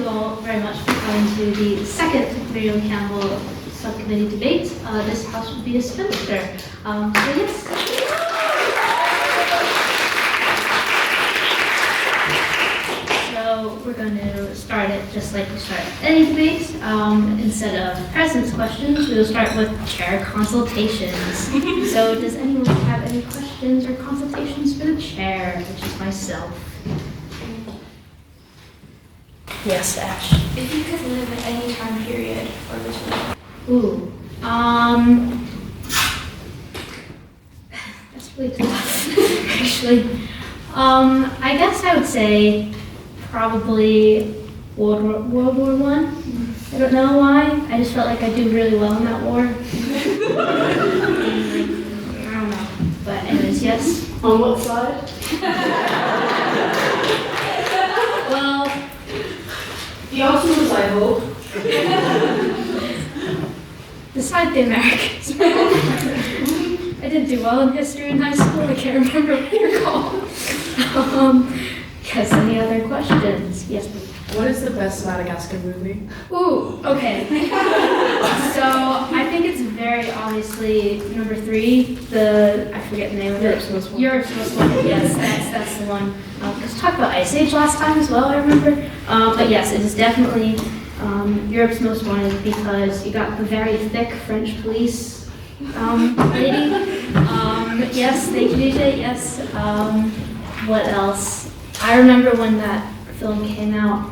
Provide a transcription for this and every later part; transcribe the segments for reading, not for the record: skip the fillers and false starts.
all very much for coming to the second Muriel Campbell Subcommittee debate. This house will be a Spinster. So yes. So we're going to start it just like we start any debate. Instead of presence questions, we will start with chair consultations. So does anyone have any questions or consultations for the chair, which is myself? Yes, Ash. If you could live at any time period, what would you live? Ooh. That's really tough, actually. I guess I would say probably World War I. I don't know why. I just felt like I'd do really well in that war. I don't know. But anyways, yes. On what side? Well, The answer was I hope. beside the Americans. I didn't do well in history in high school. I can't remember what they're called. Yes, any other questions? Yes, please. What is the best Madagascar movie? Ooh, okay. So I think it's very obviously number 3, I forget the name of it. Europe's Most Wanted. Europe's Most Wanted, yes, that's the one. Because we talked about Ice Age last time as well, I remember. But yes, it is definitely Europe's Most Wanted because you got the very thick French police lady. Yes, they did it, yes. What else? I remember when that film came out,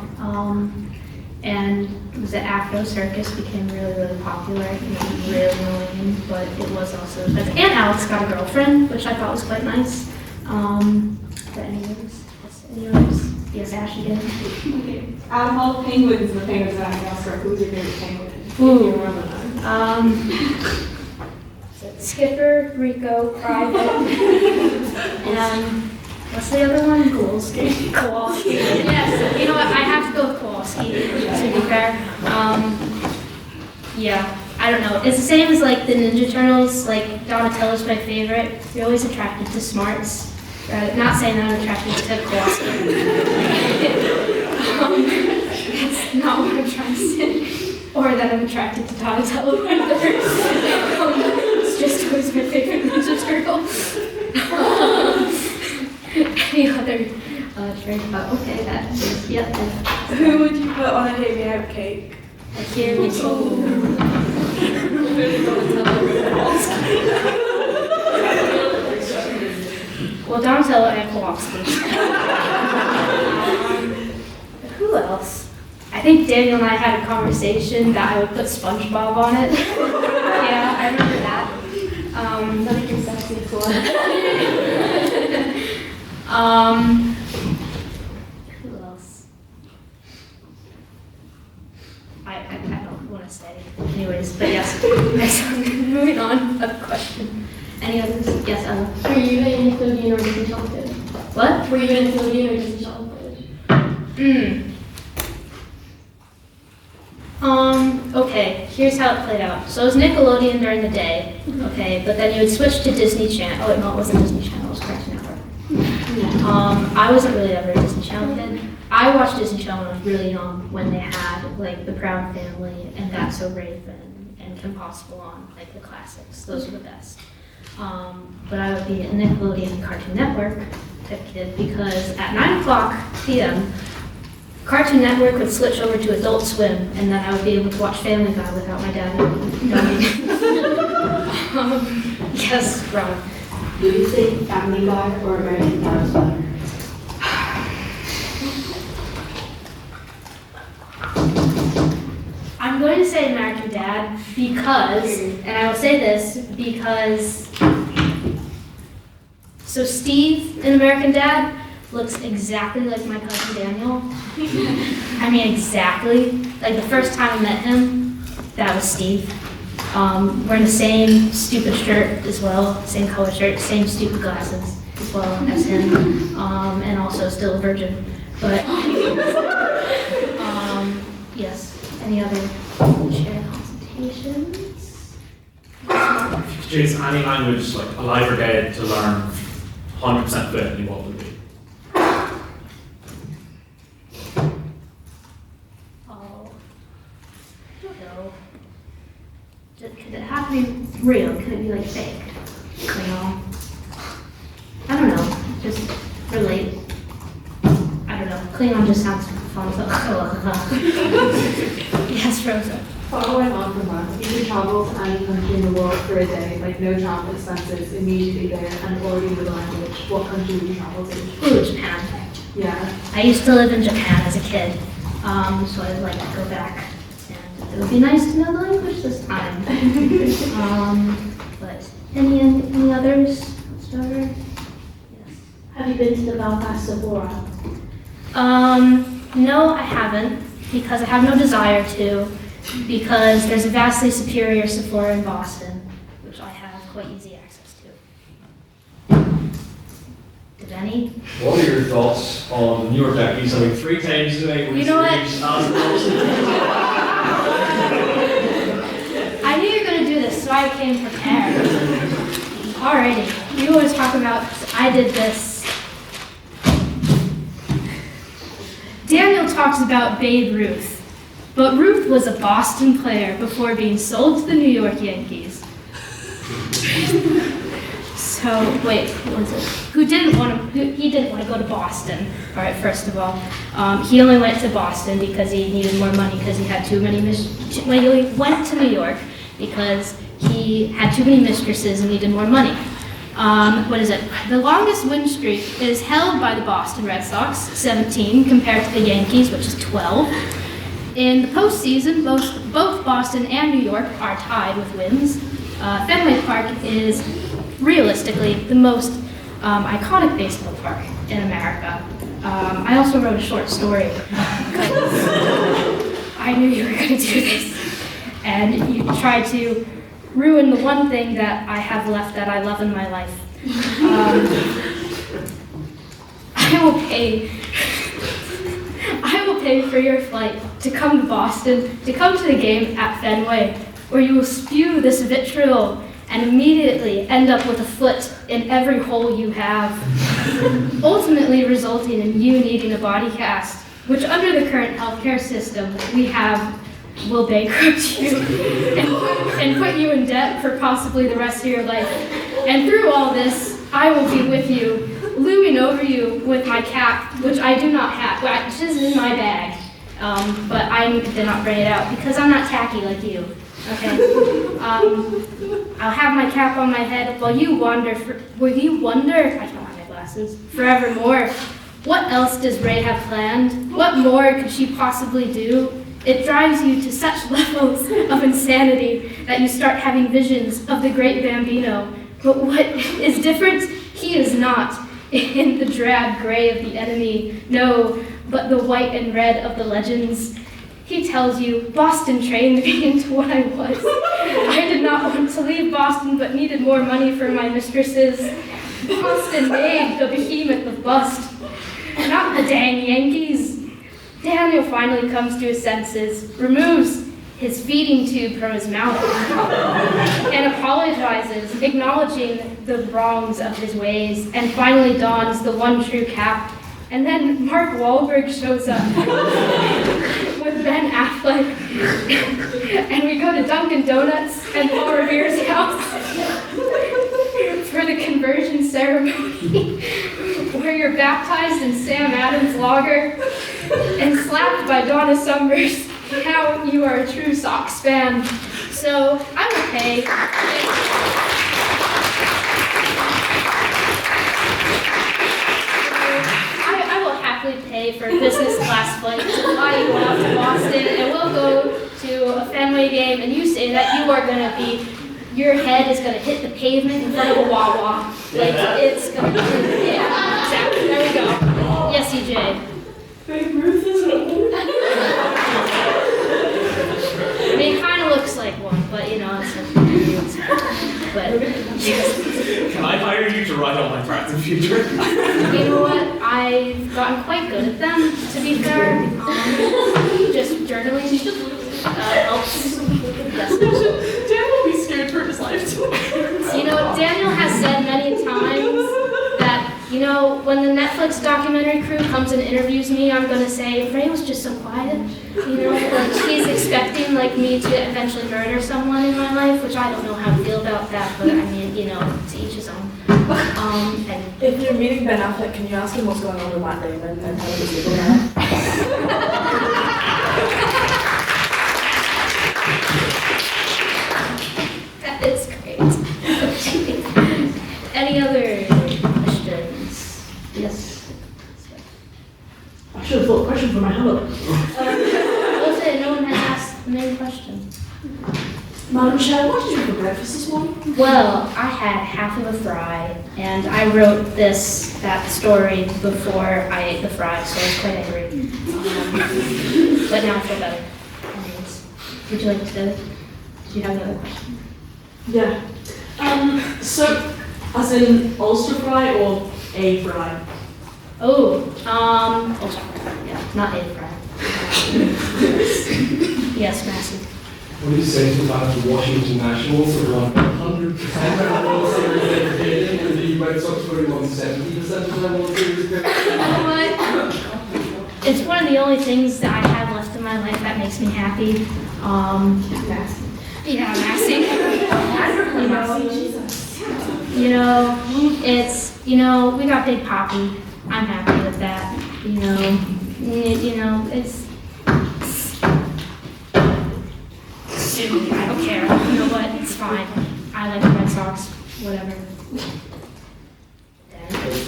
and it was at Afro Circus became really, really popular. It was really annoying, but it was also effective. And Alex Got a Girlfriend, which I thought was quite nice. But anyways, any others? Yes, Ash again. Okay. Out of all the penguins in the Penguins of Madagascar, who's your favorite penguin? Ooh. You remember that? Skipper, Rico, Private, and what's the other one? Kowalski. Kowalski. Yes, you know what? I have to go with Kowalski, to be fair. Yeah, I don't know. It's the same as like the Ninja Turtles. Like Donatello's my favorite. You're always attracted to smarts. Not saying that I'm attracted to Kowalski. That's not what I'm trying to say. Or that I'm attracted to Donatello either. It's just who's my favorite Ninja Turtle. Any other drink? Okay, that is, yep. Who would you put on a heavy out cake? I hear you. Well, Donatello and Kowalski. Who else? I think Daniel and I had a conversation that I would put SpongeBob on it. Yeah, I remember that. Like your sexy core. Who else? I don't want to say. Anyways, but yes. Next one. Moving on. Other question. Any others? Yes, Ella. Were you in Nickelodeon or Disney Childhood? What? Were you in Nickelodeon or Disney Childhood? Okay, here's how it played out. So it was Nickelodeon during the day, okay, but then you would switch to Disney Channel. Oh, wait, no, it wasn't Disney Channel, it was Cartoon Network. I wasn't really ever a Disney Channel kid. I watched Disney Channel when I was really young, when they had, like, The Proud Family and That's So Raven and Kim Possible on, like, the classics. Those were the best. But I would be a Nickelodeon Cartoon Network type kid because at 9 o'clock p.m., Cartoon Network would switch over to Adult Swim, and then I would be able to watch Family Guy without my dad knowing. Yes, Ron. Do you think Family Guy or American Dad is better? I'm going to say American Dad because, and I will say this because, so Steve in American Dad looks exactly like my cousin Daniel. I mean, exactly. Like the first time I met him, that was Steve. Wearing the same stupid shirt as well, same color shirt, same stupid glasses as well as him, and also still a virgin. But yes, any other chair consultations? Choose any language, like alive or dead, to learn 100% fluently, what would it be? Klingon just sounds fun, so. Yes, Rosa. Following on from that, if you travel to any country in the world for a day, like no travel expenses, immediately there, and already know the language, what country would you travel to? Ooh, Japan. Yeah. I used to live in Japan as a kid, so I'd like to go back. And it would be nice to know the language this time. But any others? Whatsoever? Yes. Have you been to the Belfast Sephora? No, I haven't, because I have no desire to, because there's a vastly superior Sephora in Boston, which I have quite easy access to. Did any? What are your thoughts on New York deputies having 3 times today? You know what? I knew you were going to do this, so I came prepared. Alrighty, you want to talk about, I did this. Daniel talks about Babe Ruth, but Ruth was a Boston player before being sold to the New York Yankees. So, wait, what was it? He didn't want to go to Boston. All right, first of all, he only went to Boston because he needed more money because he had too many he went to New York because he had too many mistresses and needed more money. What is it? The longest win streak is held by the Boston Red Sox, 17, compared to the Yankees, which is 12. In the postseason, both Boston and New York are tied with wins. Fenway Park is realistically the most iconic baseball park in America. I also wrote a short story because I knew you were going to do this. And you tried to ruin the one thing that I have left that I love in my life. I will pay for your flight to come to Boston, to come to the game at Fenway, where you will spew this vitriol and immediately end up with a foot in every hole you have, ultimately resulting in you needing a body cast, which under the current healthcare system we have will bankrupt you and put you in debt for possibly the rest of your life. And through all this, I will be with you, looming over you with my cap, which I do not have, which is in my bag, but I did not bring it out because I'm not tacky like you. Okay. I'll have my cap on my head while you wonder. I don't have my glasses. Forevermore. What else does Ray have planned? What more could she possibly do? It drives you to such levels of insanity that you start having visions of the great Bambino. But what is different? He is not in the drab gray of the enemy, no, but the white and red of the legends. He tells you, Boston trained me into what I was. I did not want to leave Boston, but needed more money for my mistresses. Boston made the behemoth of bust, not the dang Yankees. Daniel finally comes to his senses, removes his feeding tube from his mouth, and apologizes, acknowledging the wrongs of his ways, and finally dons the one true cap. And then Mark Wahlberg shows up with Ben Affleck, and we go to Dunkin' Donuts and Paul Revere's house for the conversion ceremony, where you're baptized in Sam Adams lager and slapped by Donna Summers. Now you are a true Sox fan. So I will pay. I will happily pay for a business class flight to fly you out to Boston, and we'll go to a Fenway game, and you say that you are going to be, your head is going to hit the pavement in front of a Wawa. Like, it's going to be, yeah, exactly. There we go. Yes, EJ. Babe Ruth isn't a woman. I mean, it kind of looks like one, but you know, it's but Can I hire you to write all my parts in the future? you know what? I've gotten quite good at them, to be fair. Just journaling helps. Yes. Dan will be scared for his life tonight. You know, Daniel has said many times that, you know, when the Netflix documentary crew comes and interviews me, I'm going to say, Ray was just so quiet. You know, like he's expecting like me to eventually murder someone in my life, which I don't know how to feel about that, but I mean, you know, to each his own. And If you're meeting interviewing Ben Affleck, can you ask him what's going on with Matt Damon and how he's legal now? That is great. Any other questions? Yes. I should have thought a question for my hello. What's it? No one has asked the main question. Madam Chair, what did you have for breakfast this morning? Well, I had half of a fry, and I wrote that story before I ate the fry, so I was quite angry. But now I feel better. Anyways, would you like to? Do you have another question? Yeah. So, as in Ulster fry or a fry? Oh, yeah, not a fry. Yes, massive. What do you say to that the Washington Nationals are on 100% of their World Series dedicated, and the Red Sox are on 70% of their World Series dedicated? It's one of the only things that I have left in my life that makes me happy. Yeah, massing. It's, we got Big Poppy. I'm happy with that. It's. I don't care. You know what? It's fine. I like the Red Sox. Whatever.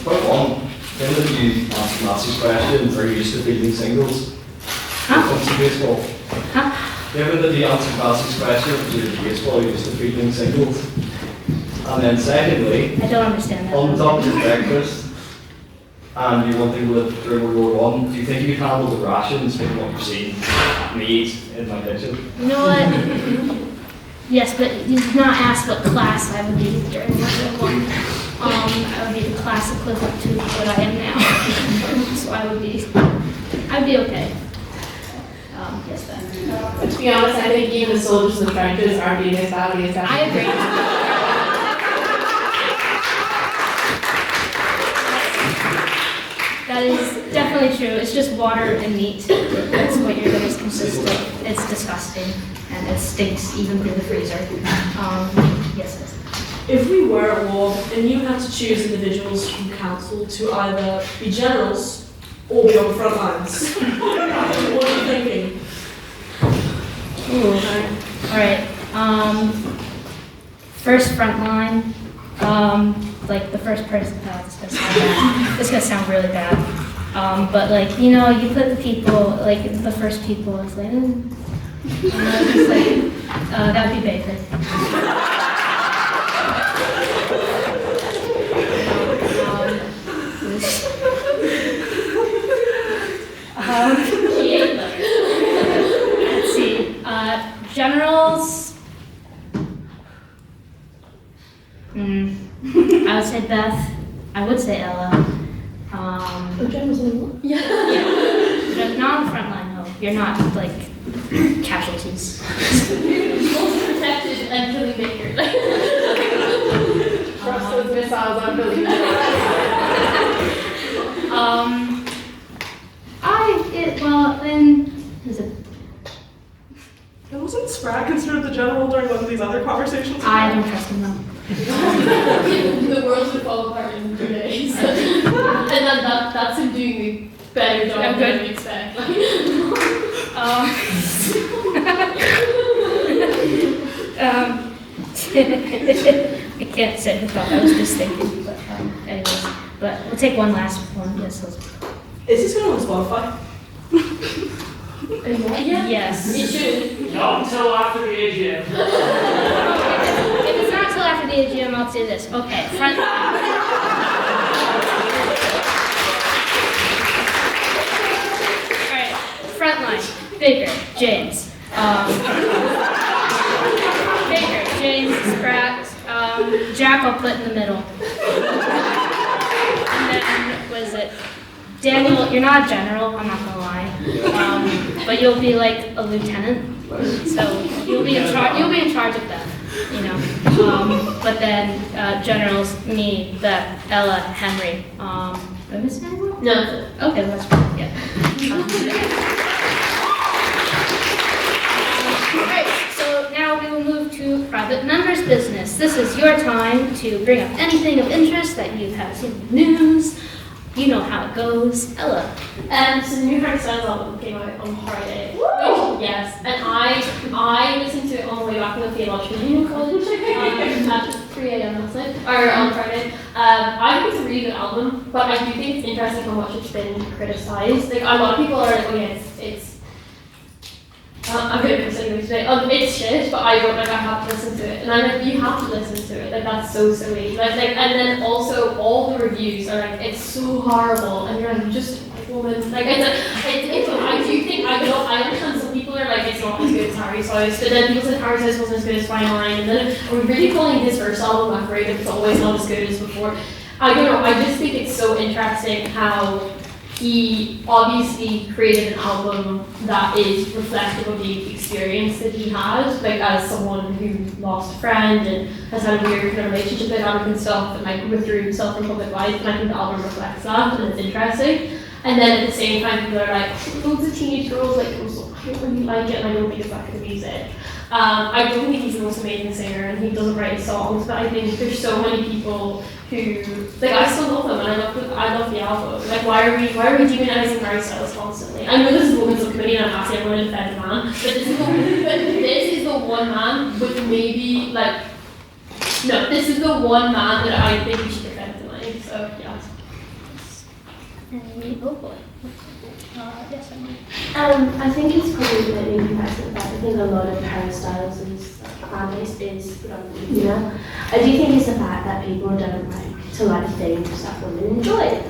Quite long. Given that you asked Nancy's question, are you used to fielding singles? When it comes to baseball. Given that you answered Nancy's question, you're baseball, you're used to fielding singles. And then secondly, I don't understand that. on top of your breakfast, and you want to live during World War I, do you think you can handle the rations given what you've seen me eat in my kitchen? You know what? Yes, but you did not ask what class I would be during World War I. I would be the class equivalent to what I am now. So I'd be okay. Yes, Ben. To be honest, I think even the soldiers in the trenches are being as badly as I agree. That is definitely true. It's just water and meat. That's what your dinners consist of. It's disgusting, and it stinks even through the freezer. Yes. If we were at war and you had to choose individuals from council to either be generals or be on the front lines, what are you thinking? All right. First front line. Like the first person. Oh, this is gonna sound bad. This is gonna sound really bad. But you put the people, the first people. It's like, that would be Baker. Let's see. Generals. I would say Beth. I would say Ella. Generals anymore? Yeah. Not on the front line, no. You're not casualties. Most protected and killing Baker. Trust those missiles, I'm really is it? And wasn't Sprague considered the general during one of these other conversations? I don't trust him though. The world would fall apart in 3 days. And then that's him doing the better job than you expect. I can't say who thought I was just thinking, but anyways. But we'll take one last one. Yes, let's. Is this going on Spotify? Yeah. Yes. It should. Not until after the AGM. If it's not till after the AGM, I'll say this. Okay, front line. All right, front line. Baker, James. Baker, James, Spratt. Jack, I'll put in the middle. And then, what is it? Daniel, you're not a general, I'm not gonna lie. But you'll be like a lieutenant. So you'll be in charge of them, But then generals, me, Beth, Ella, Henry. Am I missing anyone? No. Okay, well, that's fine, yeah. Alright, so now we will move to to private members' business. This is your time to bring up anything of interest that you have seen in the news. You know how it goes. Ella. So the new Harry Styles album came out on Friday. Yes, and I listened to it on the way back to the theological union college at 3 a.m. last night, or on Friday. I think it's a really good album, but I do think it's interesting how much it's been criticised. Like, a lot of people are like, oh yeah, it's I'm going to curse anyway today. It's shit, but I don't like. I have to listen to it, and I'm like, you have to listen to it. Like, that's so silly. Like, and then also all the reviews are like, it's so horrible, and you're like, just a woman. Like, it's I do think I understand some people are like, it's not as good as Harry Styles, but then people said Harry Styles wasn't as good as Fine Line, and then we're really calling his first album McCrea if it's always not as good as before. I don't know. I just think it's so interesting how he obviously created an album that is reflective of the experience that he had, like as someone who lost a friend and has had a weird kind of relationship dynamic and stuff, and like withdrew himself from public life. And I think the album reflects that, and it's interesting. And then at the same time, people are like, loads of teenage girls like, oh, I don't really like it, and I don't think it's that good music. I don't think he's the most amazing singer, and he doesn't write songs, but I think there's so many people who, like, I still love him, and I love the album. Like, why are we demonizing Harry Styles constantly? I know this is the Women's Subcommittee, and I'm asking everyone to defend the man, but this is the one man with maybe, like, no, this is the one man that I think we should defend tonight, so, yeah. Oh boy. Yes, I think it's probably really impressive that I think a lot of Harry Styles' fan base is predominantly female. I do think it's the fact that people don't like to like things that women enjoy.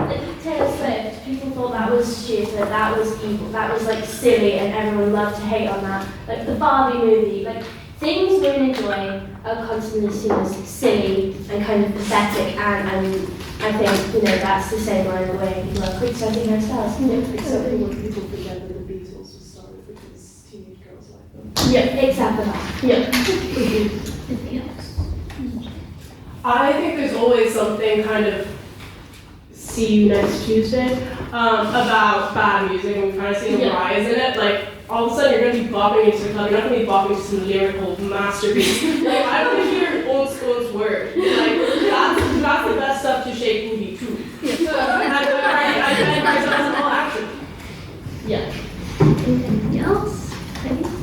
Like Taylor Swift, people thought that was stupid, that was evil, that was like silly, and everyone loved to hate on that. Like the Barbie movie, like things women enjoy are constantly seen as silly and kind of pathetic, and I think, you know, that's the same line the way people are criticizing Harry Styles. Except for when people forget that the Beatles was started because teenage girls like them. Yeah, exactly that. Yeah. anything else? I think there's always something kind of see you next Tuesday about bad music, and we've kind of seen a rise in it. Like, all of a sudden you're going to be bopping into a club, you're not going to be bopping to some lyrical masterpiece. Like, I don't want to hear old word. Like, that's the best stuff to shake booty too. I all action. Yeah. Anything else?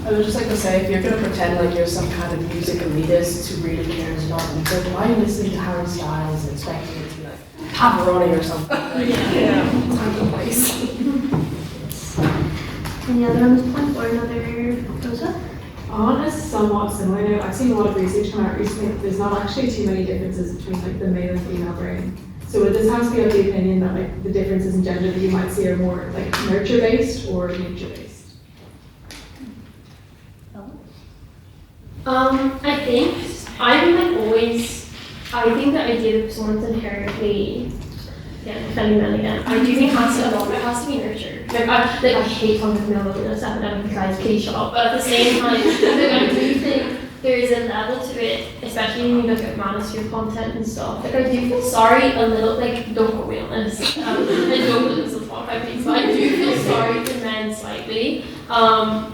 I would just like to say, if you're going to pretend like you're some kind of music elitist who really cares about music, why are you listening to Harry Styles and expecting it to be like Pavarotti or something? Yeah. Time and place. Any other on this point or another Rosa? On a somewhat similar note, I've seen a lot of research come out recently that there's not actually too many differences between like the male and female brain. So would this have to be of the opinion that like the differences in gender that you might see are more like nurture-based or nature-based? I think the idea that someone's inherently, defending men again, I do think it has to be nurtured. Like I hate talking about male loneliness epidemic because please shut up, but at the same time, I do think there is a level to it, especially when you look at manosphere content and stuff. Like I do feel sorry a little, like don't quote me on this, and don't listen to Spotify please, but I do feel sorry for men slightly,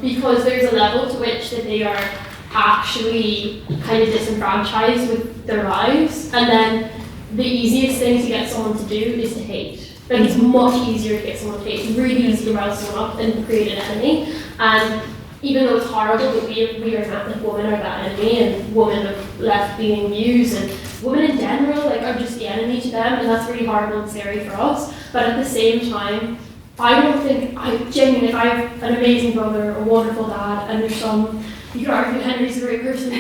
because there's a level to which that they are actually kind of disenfranchised with their lives, and then the easiest thing to get someone to do is to hate. Like it's much easier to get someone to hate. It's really easy to rouse someone up and create an enemy. And even though it's horrible that we are not, like women are that enemy, and women are left being abused, and women in general like are just the enemy to them, and that's really horrible and scary for us. But at the same time, I don't think if I have an amazing brother, a wonderful dad, and there's some, you could argue Henry's a great person.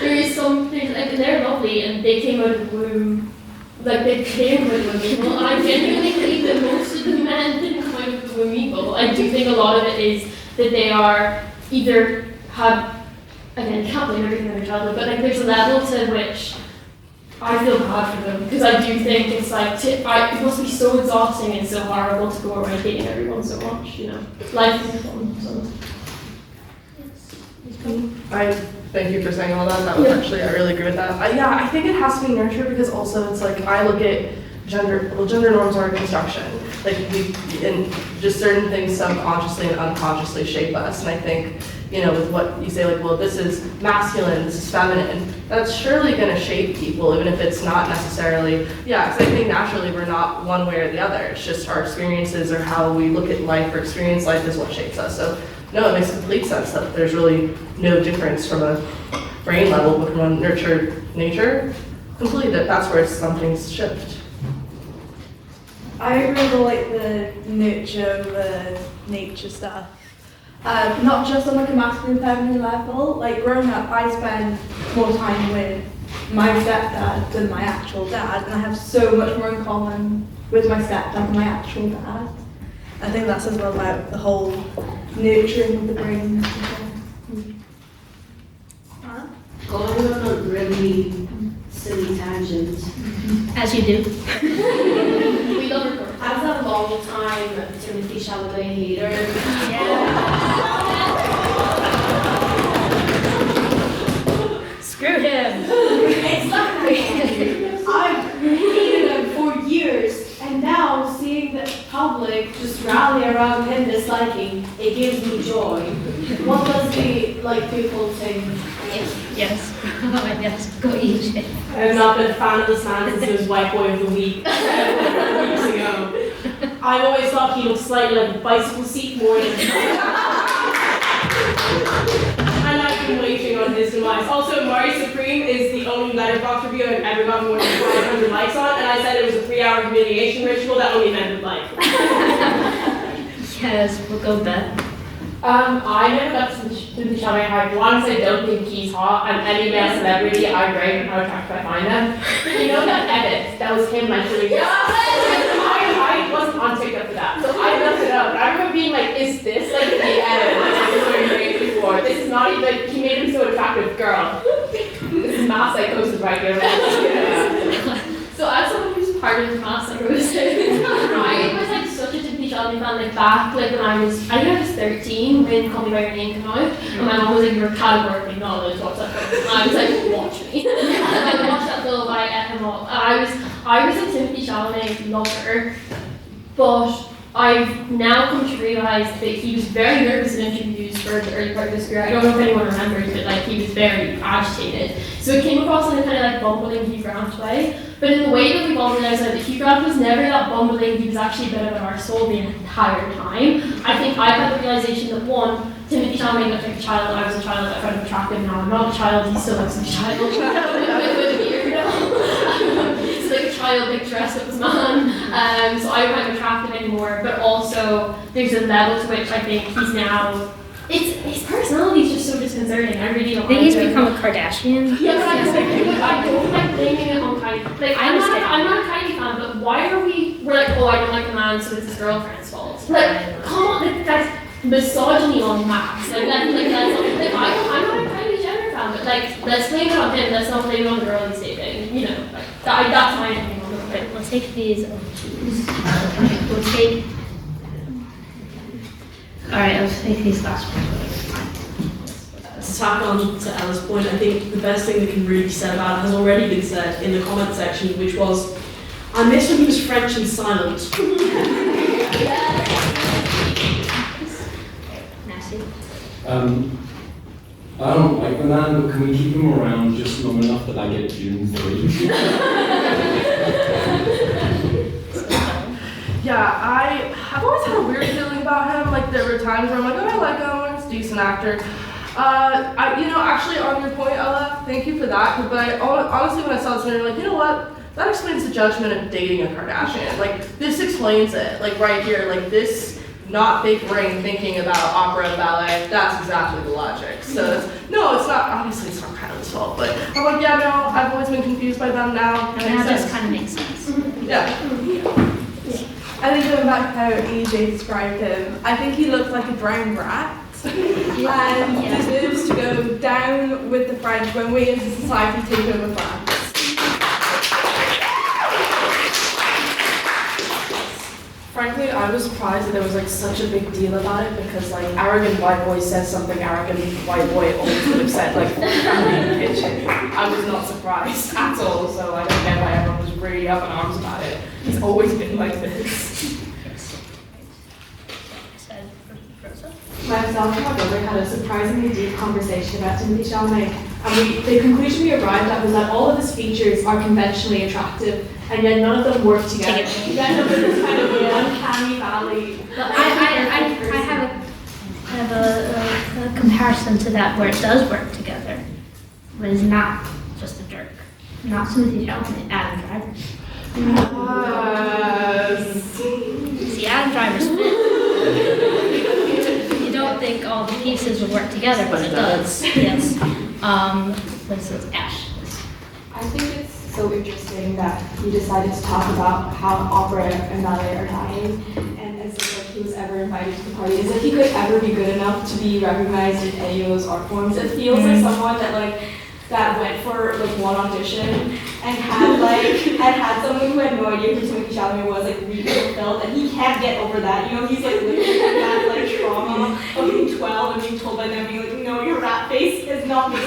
There is some things, like, they're lovely and they came out of the womb, like they came out of the womb evil. And I genuinely believe that most of the men didn't come out of the womb evil. I do think a lot of it is that they are either again, can't blame everything on their childhood, but like there's a level to which I feel bad for them, because I do think it's like, it must be so exhausting and so horrible to go around hating everyone so much, you know. Life is fun, so. I thank you for saying all that. That was actually, I really agree with that. I think it has to be nurtured, because also it's like, I look at gender norms are a construction. Like and just certain things subconsciously and unconsciously shape us. And I think, with what you say, like, well, this is masculine, this is feminine, that's surely going to shape people, even if it's not necessarily, because I think naturally we're not one way or the other. It's just our experiences or how we look at life or experience life is what shapes us. So, no, it makes complete sense that there's really no difference from a brain level, but from a nurtured nature, completely that's where some things shift. I really like the nurture, the nature stuff. Not just on like a masculine feminine level. Like growing up, I spend more time with my stepdad than my actual dad, and I have so much more in common with my stepdad than my actual dad. I think that's as well about the whole nurturing of the brain. Going on a really silly tangent. As you do. We love recording. I was a long time Timothy Chalamet hater. Screw him. It's like I've hated him for years, and now seeing the public just rally around him disliking, it gives me joy. What does the people think? Yes. Oh, yes. Go eat it. I have not been a fan of this man since he was White Boy of the Week weeks ago. I've always thought he looked slightly like a bicycle seat more than and I've been waiting on his demise. Also, Mari Supreme is the only letterbox review I've ever gotten more than 500 likes on, and I said it was a 3-hour humiliation ritual that only men would like. Yes, we'll go Beth. I never got to the Chalamet hype. Once I don't think he's hot, and any male celebrity I rate how attractive I find them. You know that edit that was him like doing this? I wasn't on TikTok for that, so I looked it up. And I remember being like, is this like the edit that was doing days before? This is not even like he made him so attractive, girl. This is mass psychosis right here. So as someone who's part of the mass psychosis, I was like such a Timothy Chalamet fan, like back like when I think I was 13 when Call Me By Your Name came out, and my mom was like, you're categorically not allowed to watch that film. And I was like, watch me. And I watched that film, I ate him up. I was a Timothy Chalamet lover, but I've now come to realise that he was very nervous in interviews for the early part of his career. I don't know if anyone remembers, but like he was very agitated. So it came across in a kind of like bumbling Hugh Grant way. But in the way that we've all realised that Hugh Grant was never that bumbling, he was actually a bit of an arsehole the entire time. I think I've had the realisation that one, Timothy Chalamet looked like a child, I was a child, I found him attractive, now I'm not a child, he still looks like a child. With a beard, He's like a child, like dressed up as man. So I don't find him attractive anymore, but also there's a level to which I think he's now, his personality is just so disconcerting. I really don't I think like he's him. become a Kardashian. Yeah, but I don't like blaming it on Kylie. Like, I'm not a Kylie fan, but why are we're like, oh, I don't like the man, so it's his girlfriend's fault. Like, come on, like, that's misogyny on max. Like, that's I'm not a Kylie Jenner fan, but like, let's blame it on him, let's not blame it on the girl he's dating. You know, like, that's my opinion on it. Right, we'll take these. We'll take. Alright, I'll take these last ones. To tack on to Ella's point, I think the best thing that can really be said about it has already been said in the comment section, which was, I miss when he was French and silent. Nasty. I don't like the man, but can we keep him around just long enough that I get June 3? Yeah, I've always had a weird feeling about him. Like there were times where I'm like, oh, I like him, he's a decent actor. Actually on your point, Ella, thank you for that. But honestly, when I saw this, I'm like, you know what? That explains the judgment of dating a Kardashian. Like this explains it. Like right here, like this not big brain thinking about opera and ballet. That's exactly the logic. So it's not. Obviously, it's not Kylie's fault. But I'm like, yeah, no. I've always been confused by them now. And now this kind of makes sense. Yeah. I think going back to how EJ described him, I think he looks like a drowned rat. And deserves to go down with the French when we as a society take over France. frankly, I was surprised that there was like such a big deal about it because like arrogant white boy says something arrogant white boy always would have said like in the kitchen. I was not surprised at all, so I don't get why everyone was really up in arms about it. He's always been like this. Myself and my brother had a surprisingly deep conversation about Timothy Chalamet, and the conclusion we arrived at was that all of his features are conventionally attractive, and yet none of them work together. You end up in this kind of uncanny valley. But I have a comparison to that where it does work together, but is not just a jerk. Not Timothy Chalamet, Adam Driver. See, Adam Driver's fit. I don't think all the pieces will work together, but it does. Yes. This is Ash. I think it's so interesting that you decided to talk about how opera and ballet are dying, and as if like, he was ever invited to the party, as if he could ever be good enough to be recognized in any of those art forms. It feels like someone that went for like one audition and had someone who had no idea who Timothy Chalamet was like really fulfilled, and he can't get over that. You know, he's like living through that like trauma of being 12 and being told by them, being like, no, your rat face is not me. And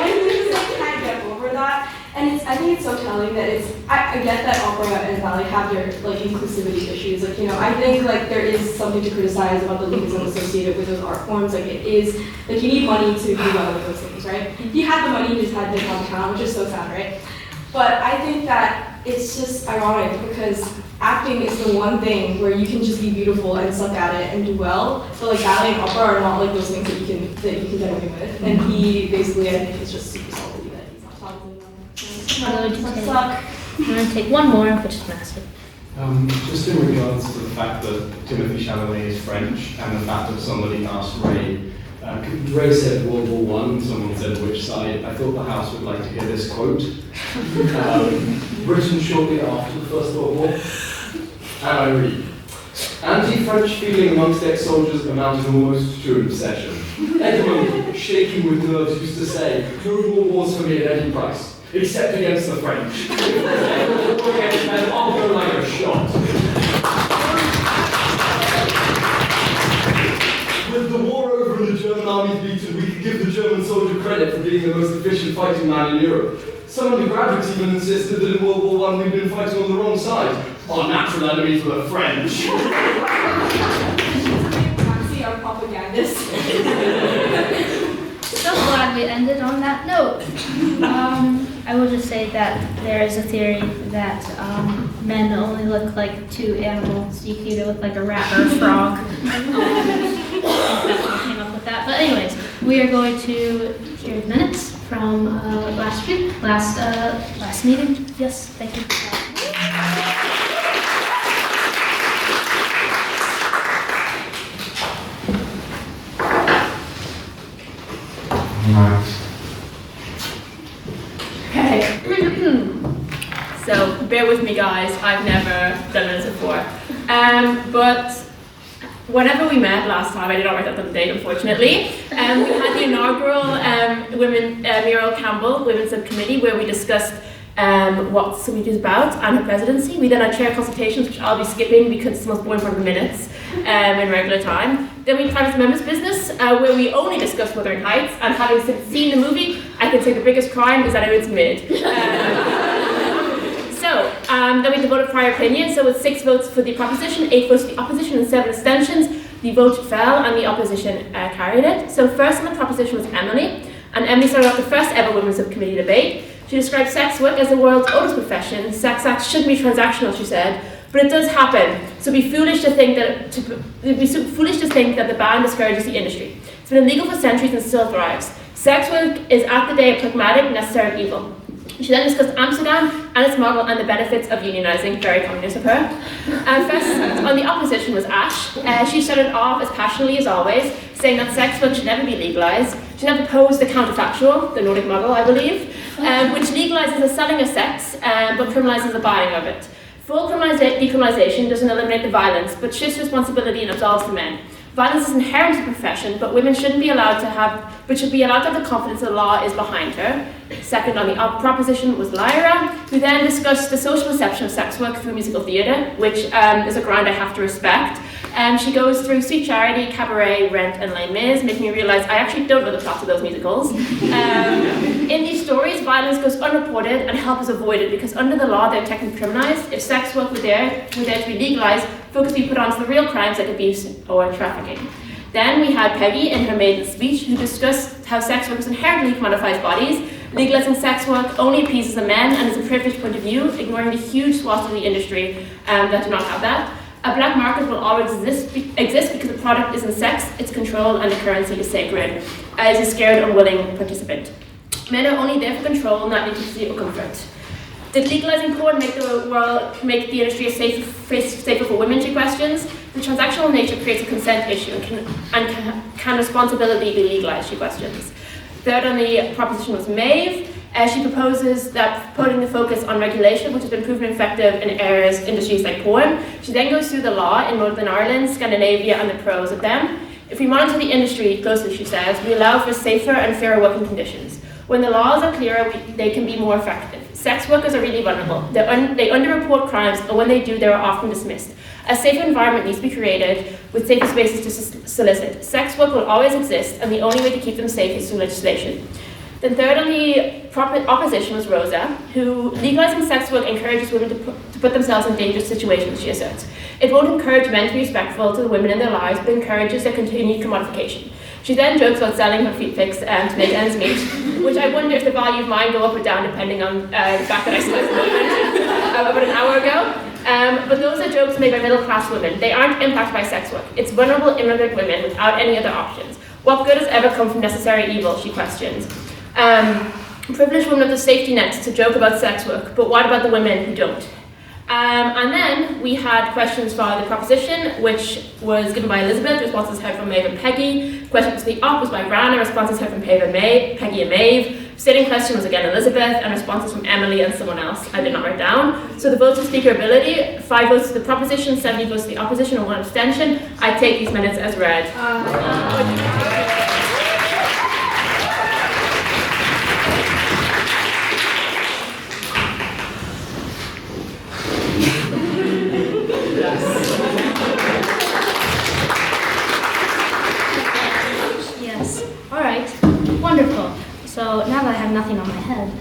he just like can't get over that. And I think it's so telling that I get that opera and ballet have their like inclusivity issues. Like, you know, I think like there is something to criticize about the elitism associated with those art forms. Like it is, like you need money to do well with those things, right? If you had the money, you just had to have talent, which is so sad, right? But I think that it's just ironic because acting is the one thing where you can just be beautiful and suck at it and do well. But like ballet and opera are not like those things that you can get away with. And he basically, I think, is just super salty that he's not talented. I'm going to take one more, which is massive. Just in regards to the fact that Timothy Chalamet is French and the fact that somebody asked Ray, Ray said World War I, someone said which side. I thought the House would like to hear this quote. Written shortly after the First World War. And I read, anti-French feeling amongst ex-soldiers amounted almost to an obsession. Edmund, shaking with nerves, used to say, no more wars for me at any price. Except against the French. Against men, I'll go like a shot. With the war over and the German army beaten, we could give the German soldier credit for being the most efficient fighting man in Europe. Some undergraduates even insisted that in World War I we'd been fighting on the wrong side. Our natural enemies were the French. Fancy our propagandists. So glad we ended on that note. I will just say that there is a theory that men only look like two animals. You can either look like a rat or a frog. That's what came up with that. But anyways, we are going to hear the minutes from last meeting. Yes, thank you. Okay. So bear with me, guys. I've never done this before. But whenever we met last time, I did not write up the date, unfortunately. We had the inaugural Muriel Campbell Women Subcommittee where we discussed what Subcommittee is about and her presidency. We then had chair consultations, which I'll be skipping because it's the most boring part of the minutes in regular time. Then we private members' business, where we only discussed Wuthering Heights, and having seen the movie, I can say the biggest crime is that it was mid. Then we devoted prior opinion, so with 6 votes for the proposition, 8 votes for the opposition, and 7 abstentions, the vote fell and the opposition carried it. So first on the proposition was Emily, and Emily started off the first ever Women's Subcommittee debate. She described sex work as the world's oldest profession. Sex acts shouldn't be transactional, she said, but it does happen. So it'd be foolish to think that the ban discourages the industry. It's been illegal for centuries and still thrives. Sex work is at the day a pragmatic, necessary evil. She then discussed Amsterdam and its model and the benefits of unionizing, very communist of her. First on the opposition was Ash. She started off as passionately as always, saying that sex work should never be legalized. She then proposed the counterfactual, the Nordic model, I believe, which legalizes the selling of sex, but criminalizes the buying of it. Full decriminalization doesn't eliminate the violence, but shifts responsibility and absolves the men. Violence is inherent in the profession, but women should be allowed to have the confidence the law is behind her. Second on the proposition was Lyra, who then discussed the social reception of sex work through musical theatre, which is a ground I have to respect. She goes through Sweet Charity, Cabaret, Rent, and Les Mis, making me realise I actually don't know the plots of those musicals. In these stories, violence goes unreported and help is avoided because under the law they're technically criminalised. If sex work were there to be legalised, focus would be put onto the real crimes like abuse or trafficking. Then we had Peggy in her maiden speech, who discussed how sex workers inherently commodifies bodies. Legalising sex work only appeases the men and is a privileged point of view, ignoring the huge swaths of the industry that do not have that. A black market will always exist because the product isn't sex, it's control, and the currency is sacred, as a scared, unwilling participant. Men are only there for control, not intimacy or comfort. Did legalizing porn make the industry safer for women? She questions. The transactional nature creates a consent issue, and can responsibility be legalized? She questions. Third on the proposition was Maeve. She proposes that putting the focus on regulation, which has been proven effective in industries like porn. She then goes through the law in Northern Ireland, Scandinavia, and the pros of them. If we monitor the industry closely, she says, we allow for safer and fairer working conditions. When the laws are clearer, they can be more effective. Sex workers are really vulnerable. They underreport crimes, and when they do, they are often dismissed. A safer environment needs to be created with safer spaces to solicit. Sex work will always exist, and the only way to keep them safe is through legislation. Then third on the opposition was Rosa, who legalizing sex work encourages women to put themselves in dangerous situations, she asserts. It won't encourage men to be respectful to the women in their lives, but encourages their continued commodification. She then jokes about selling her feet pics to make ends meet, which I wonder if the value of mine go up or down depending on the fact that I smoked a movement about an hour ago. But those are jokes made by middle-class women. They aren't impacted by sex work. It's vulnerable immigrant women without any other options. What good has ever come from necessary evil, she questions. Privileged women have the safety nets to joke about sex work, but what about the women who don't? And then we had questions for the proposition, which was given by Elizabeth, responses heard from Maeve and Peggy. Questions for the op was by Gráinne, responses heard from Peggy and Maeve. Sitting question was again Elizabeth, and responses from Emily and someone else I did not write down. So the votes of speaker ability, 5 votes to the proposition, 70 votes to the opposition, and 1 abstention. I take these minutes as read. Wonderful. So now that I have nothing on my head,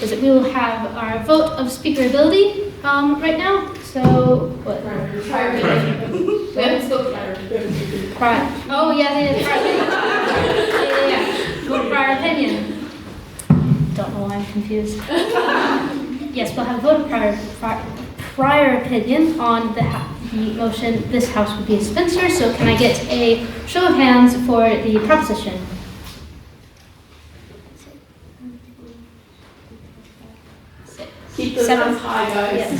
is that we will have our vote of speaker ability right now. So what? Prior opinion. We haven't spoken prior. Oh yeah. Vote prior opinion. Don't know why I'm confused. Yes, we'll have a vote of prior opinion on the motion. This house would be a Spinster. So can I get a show of hands for the proposition? Keep those hands high, guys. Yes.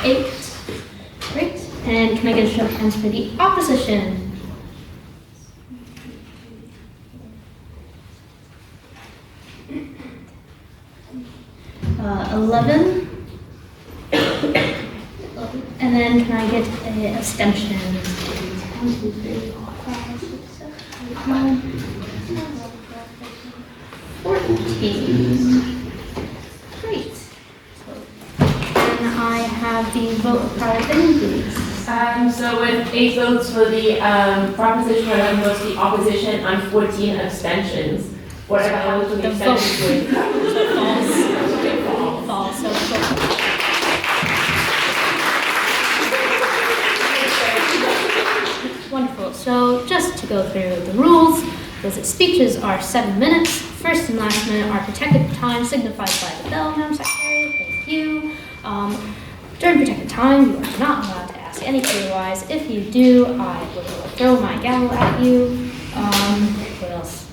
8. Great. And can I get a show of hands for the opposition? 11. And then can I get an abstention? 1, 2, 3, 4, 5, 6, 7, 8, 14. Great. And I have the vote of prior opinion, please. So with 8 votes for the proposition, 11 votes for the opposition, and 14 abstentions. Whatever happens with the abstentions False. Wonderful. So just to go through the rules, is that speeches are 7 minutes. First and last minute are protected time signified by the bell, Madam Secretary. Thank you. During protected time, you are not allowed to ask any POIs. If you do, I will throw my gavel at you. What else?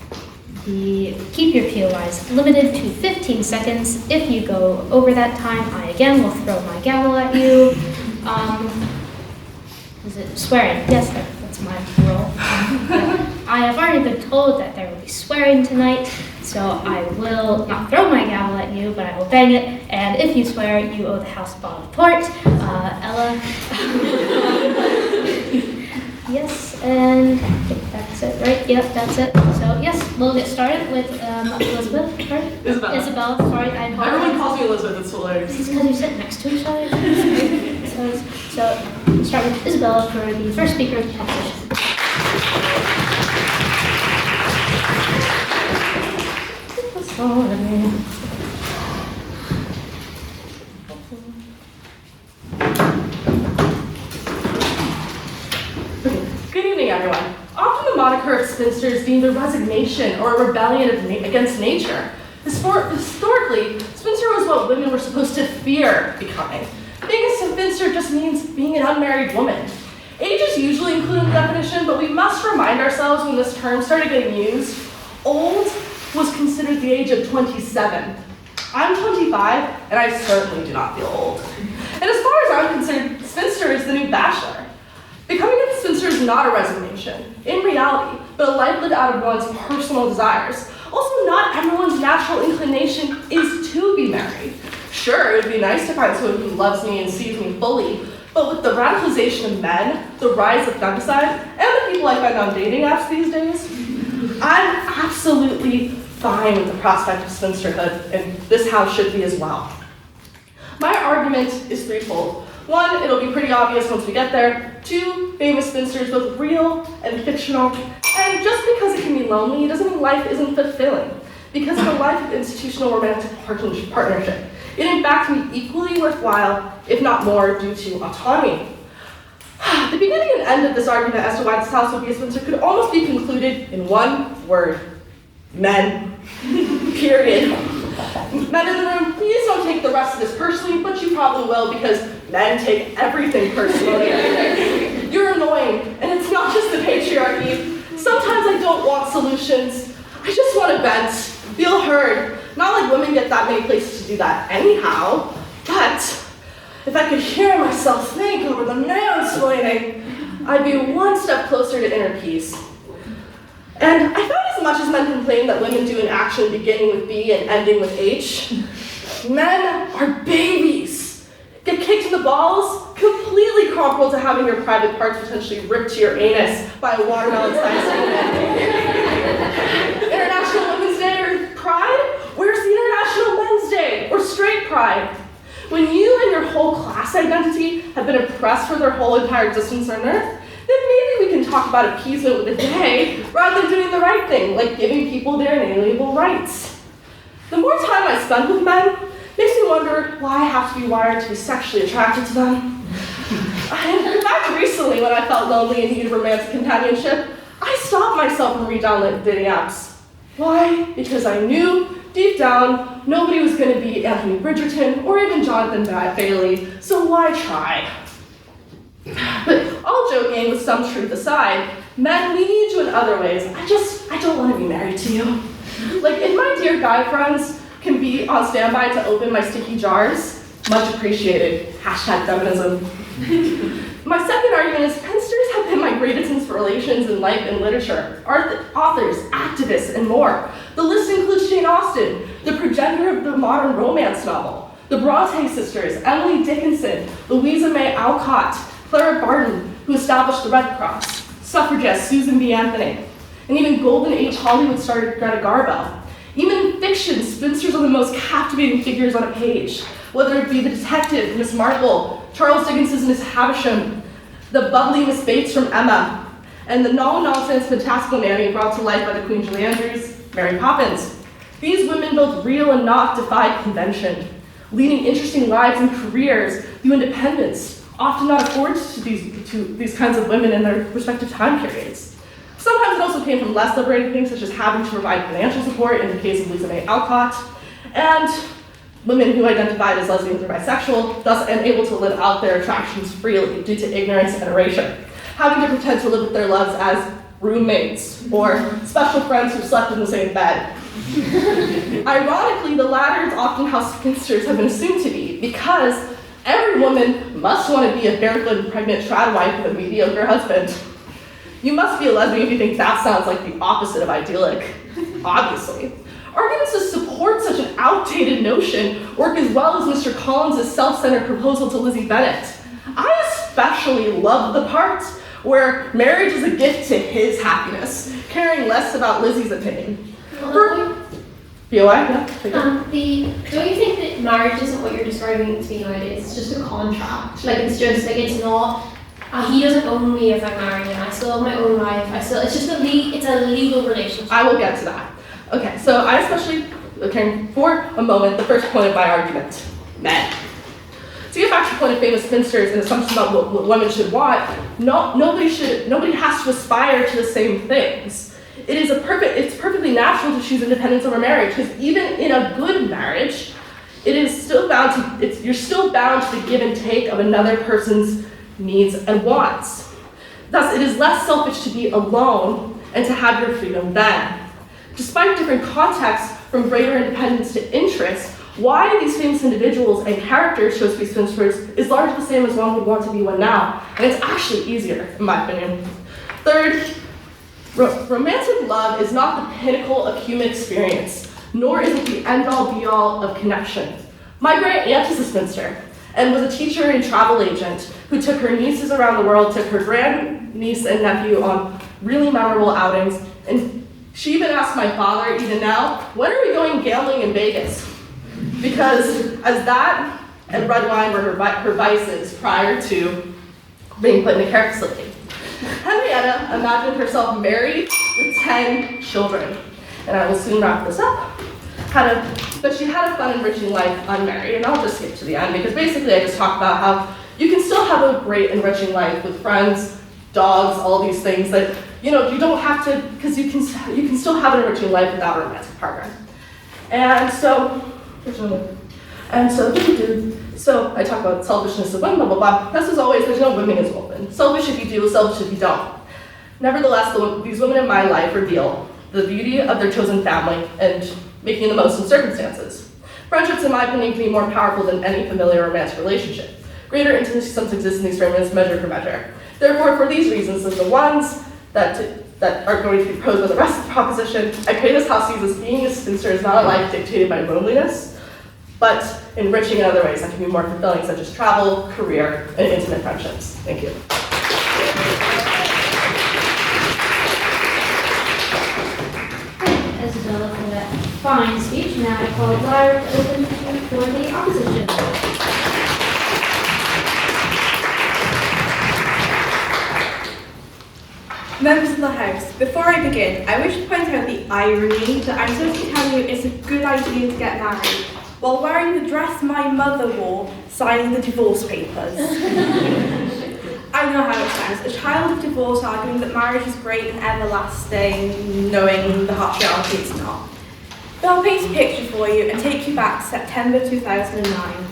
Keep your POIs limited to 15 seconds. If you go over that time, I again will throw my gavel at you. Is it swearing? Yes, that's my role. I have already been told that there will be swearing tonight, so I will not throw my gavel at you, but I will bang it, and if you swear, you owe the house a bottle of port. Ella? Yes, and I think that's it, right? Yep, that's it. So, yes, we'll get started with Elizabeth, right? Isabella. Sorry, I apologize. Everyone calls me Elizabeth, it's hilarious. It's because you sit next to each other. So we'll start with Isabella for the first speaker of the competition. Good evening, everyone. Often the moniker of spinster is deemed a resignation or a rebellion against nature. Historically, spinster was what women were supposed to fear becoming. Being a spinster just means being an unmarried woman. Age is usually included in the definition, but we must remind ourselves when this term started getting used, old was considered the age of 27. I'm 25, and I certainly do not feel old. And as far as I'm concerned, spinster is the new bachelor. Becoming a spinster is not a resignation, in reality, but a life lived out of one's personal desires. Also, not everyone's natural inclination is to be married. Sure, it would be nice to find someone who loves me and sees me fully, but with the radicalization of men, the rise of femicide, and the people I find on dating apps these days, I'm absolutely fine with the prospect of spinsterhood, and this house should be as well. My argument is threefold. One, it'll be pretty obvious once we get there. Two, famous spinsters, both real and fictional. And just because it can be lonely doesn't mean life isn't fulfilling. Because of a life of institutional romantic partnership, it in fact can be equally worthwhile, if not more, due to autonomy. The beginning and end of this argument as to why this house would be a spinster could almost be concluded in one word: men. Period. Men in the room, please don't take the rest of this personally, but you probably will because men take everything personally. You're annoying, and it's not just the patriarchy. Sometimes I don't want solutions. I just want to vent, feel heard. Not like women get that many places to do that anyhow, but if I could hear myself think over the mansplaining, I'd be one step closer to inner peace. And I found as much as men complain that women do an action beginning with B and ending with H, men are babies. Get kicked in the balls, completely comparable to having your private parts potentially ripped to your anus by a watermelon-sized human. International Women's Day or Pride? Where's the International Men's Day or Straight Pride? When you and your whole class identity have been oppressed for their whole entire existence on Earth, then maybe we can talk about appeasement with the day rather than doing the right thing, like giving people their inalienable rights. The more time I spend with men, makes me wonder why I have to be wired to be sexually attracted to them. In fact, recently when I felt lonely and needed romantic companionship, I stopped myself from re-downloading dating apps. Why? Because I knew, deep down, nobody was going to be Anthony Bridgerton or even Jonathan Bailey, so why try? But all joking, with some truth aside, men, we need you in other ways. I don't want to be married to you. Like, if my dear guy friends can be on standby to open my sticky jars, much appreciated. #feminism. My second argument is spinsters have been my greatest inspirations in life and literature. Authors, activists, and more. The list includes Jane Austen, the progenitor of the modern romance novel, the Bronte sisters, Emily Dickinson, Louisa May Alcott, Clara Barton, who established the Red Cross, suffragist Susan B. Anthony, and even Golden Age Hollywood star Greta Garbo. Even in fiction, spinsters are the most captivating figures on a page, whether it be the detective, Miss Marple, Charles Dickens's Miss Havisham, the bubbly Miss Bates from Emma, and the no-nonsense fantastical nanny brought to life by the Queen Julie Andrews, Mary Poppins. These women, both real and not, defied convention, leading interesting lives and careers through independence, often not afforded to these kinds of women in their respective time periods. Sometimes it also came from less liberating things, such as having to provide financial support in the case of Louisa May Alcott, and women who identified as lesbians or bisexual, thus unable to live out their attractions freely due to ignorance and erasure, having to pretend to live with their loves as roommates or special friends who slept in the same bed. Ironically, the latter is often how spinsters have been assumed to be, because every woman must want to be a barefoot pregnant trad wife with a mediocre husband. You must be a lesbian if you think that sounds like the opposite of idyllic, obviously. Arguments to support such an outdated notion work as well as Mr. Collins' self-centered proposal to Lizzie Bennet. I especially love the part where marriage is a gift to his happiness, caring less about Lizzie's opinion. BOI, yeah. Don't you think that marriage isn't what you're describing it to be nowadays? It's just a contract. Like it's not. He doesn't own me if I marry him. I still have my own life. It's just it's a legal relationship. I will get to that. Okay, so I especially, for a moment, the first point of my argument, men. To get back to the point of famous spinsters and assumptions about what women should want, nobody has to aspire to the same things. It's perfectly natural to choose independence over marriage, because even in a good marriage, you're still bound to the give and take of another person's needs and wants. Thus, it is less selfish to be alone and to have your freedom then. Despite different contexts, from greater independence to interest, why these famous individuals and characters chose to be spinsters is largely the same as one would want to be one now, and it's actually easier, in my opinion. Third, romantic love is not the pinnacle of human experience, nor is it the end-all be-all of connection. My great aunt is a spinster, and was a teacher and travel agent who took her nieces around the world, took her grandniece and nephew on really memorable outings, and she even asked my father, even now, when are we going gambling in Vegas? Because as that and red wine were her vices prior to being put in a care facility. Henrietta imagined herself married with 10 children, and I will soon wrap this up. But she had a fun, enriching life unmarried, and I'll just skip to the end because basically I just talked about how you can still have a great, enriching life with friends, dogs, all these things that you don't have to, because you can still have an enriching life without a romantic partner. And so I talk about selfishness of women, blah, blah, blah. This is always, there's no women as women. Selfish if you do, selfish if you don't. Nevertheless, these women in my life reveal the beauty of their chosen family and making the most of circumstances. Friendships, in my opinion, can be more powerful than any familiar romantic relationship. Greater intimacy sometimes exists in these arrangements, measure for measure. Therefore, for these reasons, and the ones that are going to be proposed by the rest of the proposition, I pray this house sees as being a spinster is not a life dictated by loneliness, but enriching in other ways that can be more fulfilling, such as travel, career, and intimate friendships. Thank you. Isabella for that fine speech. Now I call Lyra to open for the opposition. Members of the House, before I begin, I wish to point out the irony that I'm supposed to tell you it's a good idea to get married while wearing the dress my mother wore, signing the divorce papers. I know how it sounds, a child of divorce arguing that marriage is great and everlasting, knowing the harsh reality it's not. But I'll paint a picture for you and take you back to September 2009.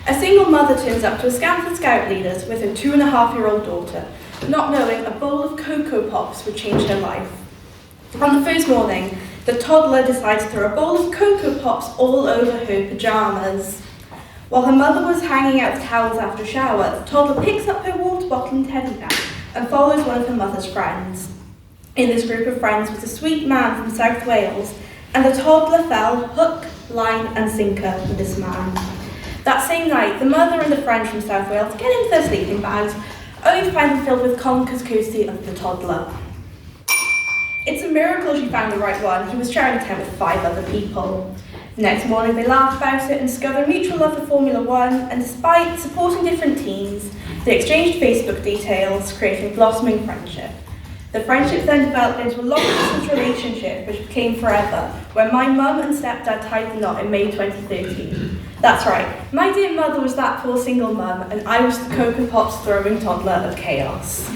A single mother turns up to a camp of Scout leaders with her 2.5-year-old daughter, not knowing a bowl of Cocoa Pops would change her life. On the first morning, the toddler decides to throw a bowl of Cocoa Pops all over her pajamas. While her mother was hanging out the towels after a shower, the toddler picks up her water bottle and teddy bear and follows one of her mother's friends. In this group of friends was a sweet man from South Wales, and the toddler fell hook, line and sinker with this man. That same night, the mother and the friend from South Wales get into their sleeping bags, only to find them filled with courtesy of the toddler. It's a miracle she found the right one. He was sharing a tent with 5 other people. The next morning they laughed about it and discovered mutual love for Formula One, and despite supporting different teams, they exchanged Facebook details, creating a blossoming friendship. The friendship then developed into a long-distance relationship which became forever, when my mum and stepdad tied the knot in May 2013. That's right, my dear mother was that poor single mum, and I was the Cocoa Pops throwing toddler of chaos.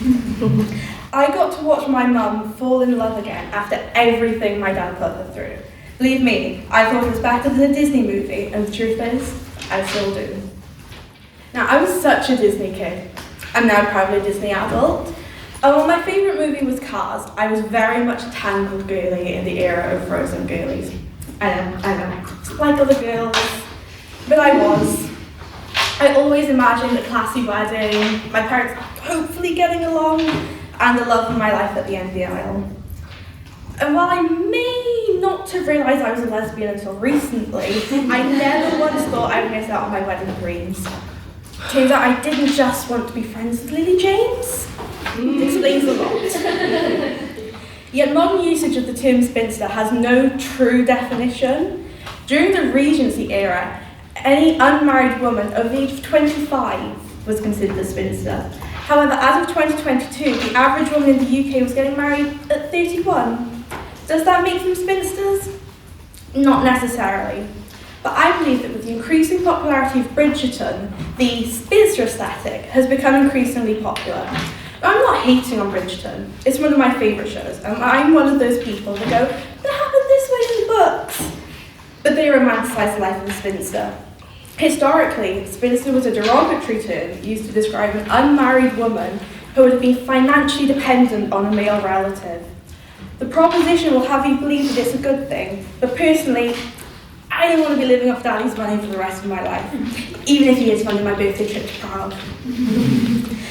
I got to watch my mum fall in love again after everything my dad put her through. Believe me, I thought it was better than a Disney movie, and the truth is, I still do. Now, I was such a Disney kid. I'm now proudly a Disney adult. While my favourite movie was Cars, I was very much a Tangled girly in the era of Frozen girlies. I know, like other girls, but I was. I always imagined a classy wedding, my parents hopefully getting along, and the love of my life at the end of the aisle. And while I may not have realised I was a lesbian until recently, I never once thought I'd miss out on my wedding dreams. Turns out I didn't just want to be friends with Lily James. It explains a lot. Yet modern usage of the term spinster has no true definition. During the Regency era, any unmarried woman of the age of 25 was considered a spinster. However, as of 2022, the average woman in the UK was getting married at 31. Does that make them spinsters? Not necessarily. But I believe that with the increasing popularity of Bridgerton, the spinster aesthetic has become increasingly popular. I'm not hating on Bridgerton. It's one of my favourite shows, and I'm one of those people that go, "It happened this way in the books." But they romanticise the life of a spinster. Historically, spinster was a derogatory term used to describe an unmarried woman who would have been financially dependent on a male relative. The proposition will have you believe that it's a good thing, but personally, I don't want to be living off Daddy's money for the rest of my life, even if he is funding my birthday trip to Prague.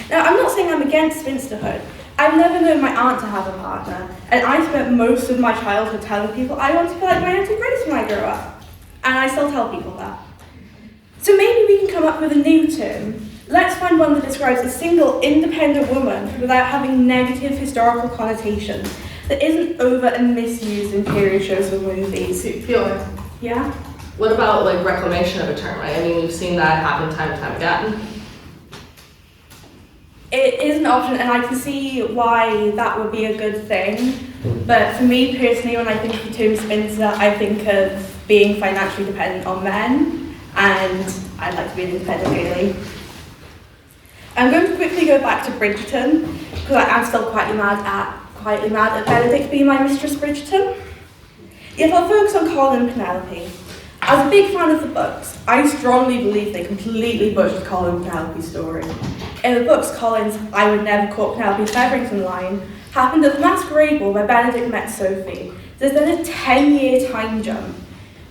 Now, I'm not saying I'm against spinsterhood. I've never known my aunt to have a partner, and I spent most of my childhood telling people I want to be like my Auntie Grace when I grow up. And I still tell people that. So maybe we can come up with a new term. Let's find one that describes a single independent woman without having negative historical connotations, that isn't over and misused in period shows or movies. Yeah? What about like reclamation of a term, right? I mean, we've seen that happen time and time again. It is an option, and I can see why that would be a good thing. But for me personally, when I think of the term spinster, I think of being financially dependent on men, and I'd like to be an independent lady. I'm going to quickly go back to Bridgerton, because I am still quietly mad at Benedict being my Mistress Bridgerton. Yet I'll focus on Colin and Penelope. As a big fan of the books, I strongly believe they completely butchered Colin and Penelope's story. In the books, Colin's "I would never caught Penelope Featherington" line happened at the masquerade ball where Benedict met Sophie. There's then a 10-year time jump,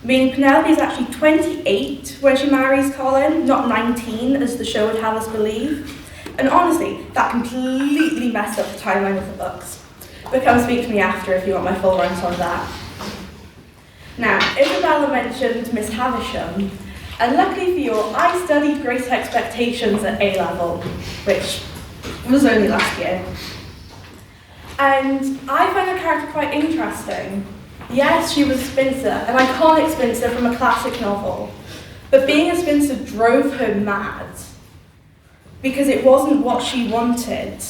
meaning Penelope is actually 28 when she marries Colin, not 19 as the show would have us believe. And honestly, that completely messed up the timeline of the books. But come speak to me after if you want my full rant on that. Now, Isabella mentioned Miss Havisham, and luckily for you all, I studied Great Expectations at A-level, which was only last year. And I find her character quite interesting. Yes, she was a spinster, an iconic spinster from a classic novel, but being a spinster drove her mad, because it wasn't what she wanted.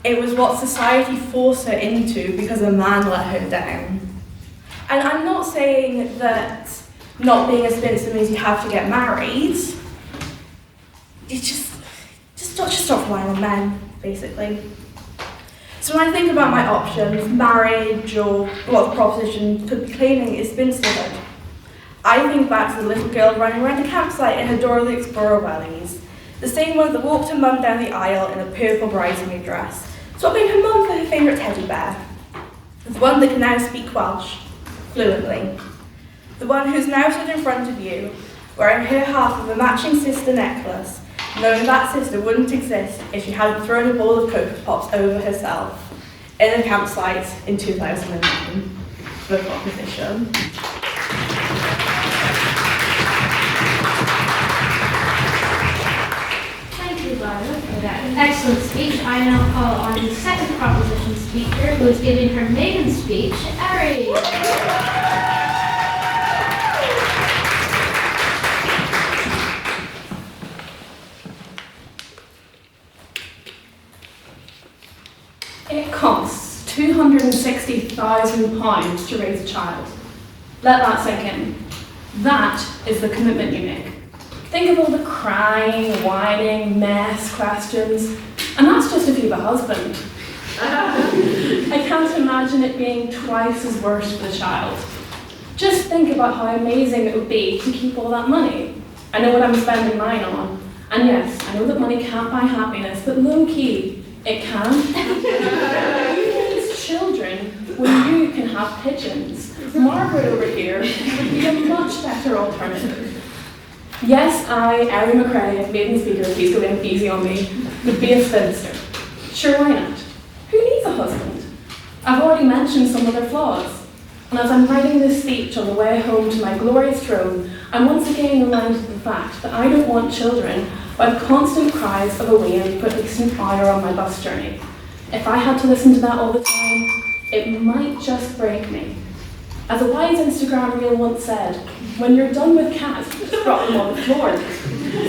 It was what society forced her into because a man let her down. And I'm not saying that not being a spinster means you have to get married. You just stop relying on men, basically. So when I think about my options, marriage or what the proposition could be claiming is spinsterhood, I think back to the little girl running around the campsite in her Dora the Explorer wellies, the same one that walked her mum down the aisle in a purple bridesmaid dress, swapping her mum for her favourite teddy bear, the one that can now speak Welsh fluently, the one who's now stood in front of you, wearing her half of a matching sister necklace, knowing that sister wouldn't exist if she hadn't thrown a bowl of Cocoa Pops over herself in a campsite in 2009. The proposition. Thank you, Lyra, for that excellent speech. I now call on the second proposition speaker, who is giving her maiden speech, Ari. It costs £260,000 to raise a child. Let that sink in. That is the commitment you make. Think of all the crying, whining, mess questions, and that's just if you have a husband. I can't imagine it being twice as worse for the child. Just think about how amazing it would be to keep all that money. I know what I'm spending mine on, and yes, I know that money can't buy happiness, but low-key, it can. You raise children when you can have pigeons. Margaret over here would be a much better alternative. Yes, I, Ari McCrea, maiden speaker, please go in easy on me, would be a spinster. Sure, why not? husband. I've already mentioned some of their flaws. And as I'm writing this speech on the way home to my glorious throne, I'm once again reminded of the fact that I don't want children by the constant cries of a whale for at least an hour on my bus journey. If I had to listen to that all the time, it might just break me. As a wise Instagram reel once said, when you're done with cats, just drop them on the floor.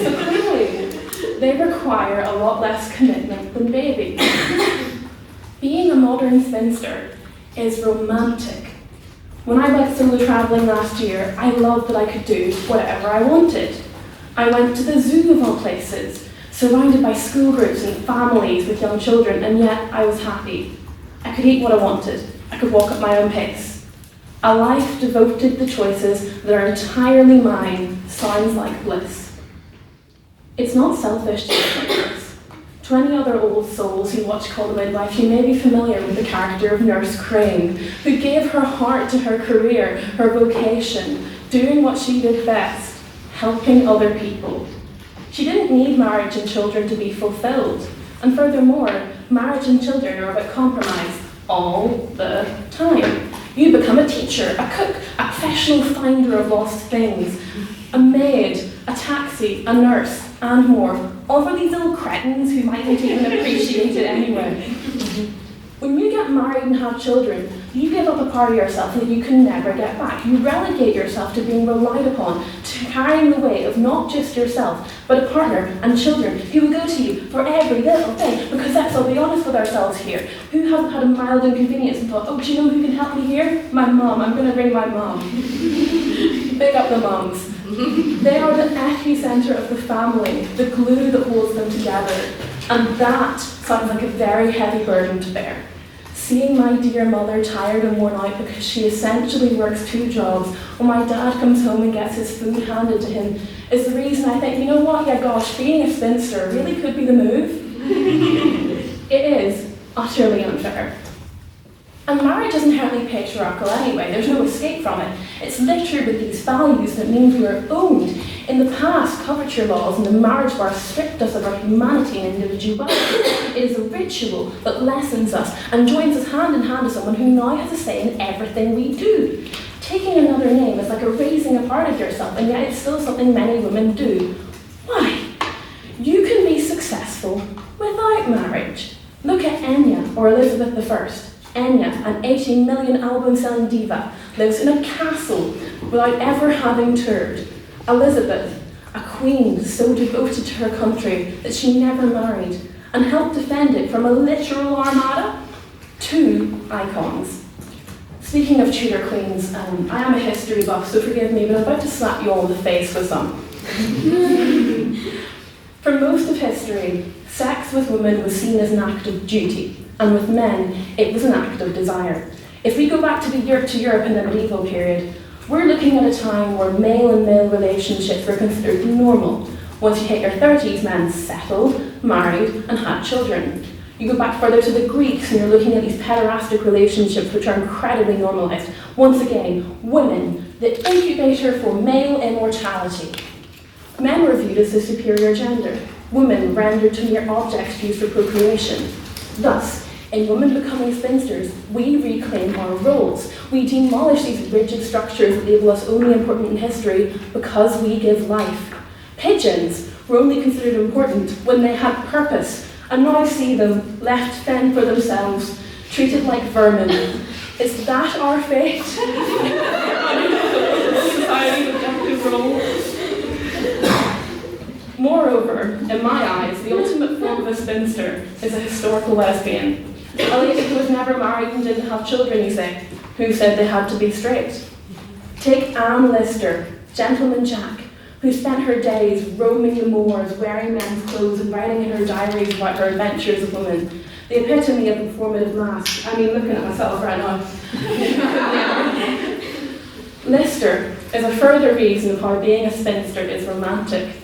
So clearly, they require a lot less commitment than babies. Being a modern spinster is romantic. When I went solo travelling last year, I loved that I could do whatever I wanted. I went to the zoo of all places, surrounded by school groups and families with young children, and yet I was happy. I could eat what I wanted. I could walk at my own pace. A life devoted to choices that are entirely mine sounds like bliss. It's not selfish to live like this. To any other old souls who watch Call the Midwife, you may be familiar with the character of Nurse Gráinne, who gave her heart to her career, her vocation, doing what she did best, helping other people. She didn't need marriage and children to be fulfilled. And furthermore, marriage and children are about compromise all the time. You become a teacher, a cook, a professional finder of lost things, a maid, a taxi, a nurse, and more. All for these little cretins who mightn't even appreciate it anyway. When you get married and have children, you give up a part of yourself that you can never get back. You relegate yourself to being relied upon, to carrying the weight of not just yourself, but a partner and children who will go to you for every little thing. Because let's all be honest with ourselves here. Who hasn't had a mild inconvenience and thought, oh, do you know who can help me here? My mum. I'm going to bring my mum. Big up the mums. They are the epicenter of the family, the glue that holds them together. And that sounds like a very heavy burden to bear. Seeing my dear mother tired and worn out because she essentially works 2 jobs, while my dad comes home and gets his food handed to him, is the reason I think, you know what, yeah gosh, being a spinster really could be the move. It is utterly unfair. And marriage is inherently patriarchal anyway, there's no escape from it. It's littered with these values that mean we are owned. In the past, coverture laws and the marriage bar stripped us of our humanity and individuality. It is a ritual that lessens us and joins us hand in hand to someone who now has a say in everything we do. Taking another name is like erasing a part of yourself, and yet it's still something many women do. Why? You can be successful without marriage. Look at Enya or Elizabeth I. Enya, an 18 million album-selling diva, lives in a castle without ever having toured. Elizabeth, a queen so devoted to her country that she never married and helped defend it from a literal armada. 2 icons. Speaking of Tudor queens, I am a history buff, so forgive me, but I'm about to slap you all in the face with some. For most of history, sex with women was seen as an act of duty, and with men, it was an act of desire. If we go back to Europe in the medieval period, we're looking at a time where male and male relationships were considered normal. Once you hit your 30s, men settled, married, and had children. You go back further to the Greeks, and you're looking at these pederastic relationships which are incredibly normalized. Once again, women, the incubator for male immortality. Men were viewed as the superior gender. Women rendered to mere objects used for procreation. Thus, in women becoming spinsters, we reclaim our roles. We demolish these rigid structures that label us only important in history because we give life. Pigeons were only considered important when they had purpose, and now see them left to fend for themselves, treated like vermin. Is that our fate? Society's objective role. Moreover, in my eyes, the ultimate form of a spinster is a historical lesbian. A lady who was never married and didn't have children, you say, who said they had to be straight. Take Anne Lister, Gentleman Jack, who spent her days roaming the moors, wearing men's clothes and writing in her diaries about her adventures of women. The epitome of performative mask. I mean, looking at myself right now. Lister is a further reason of how being a spinster is romantic.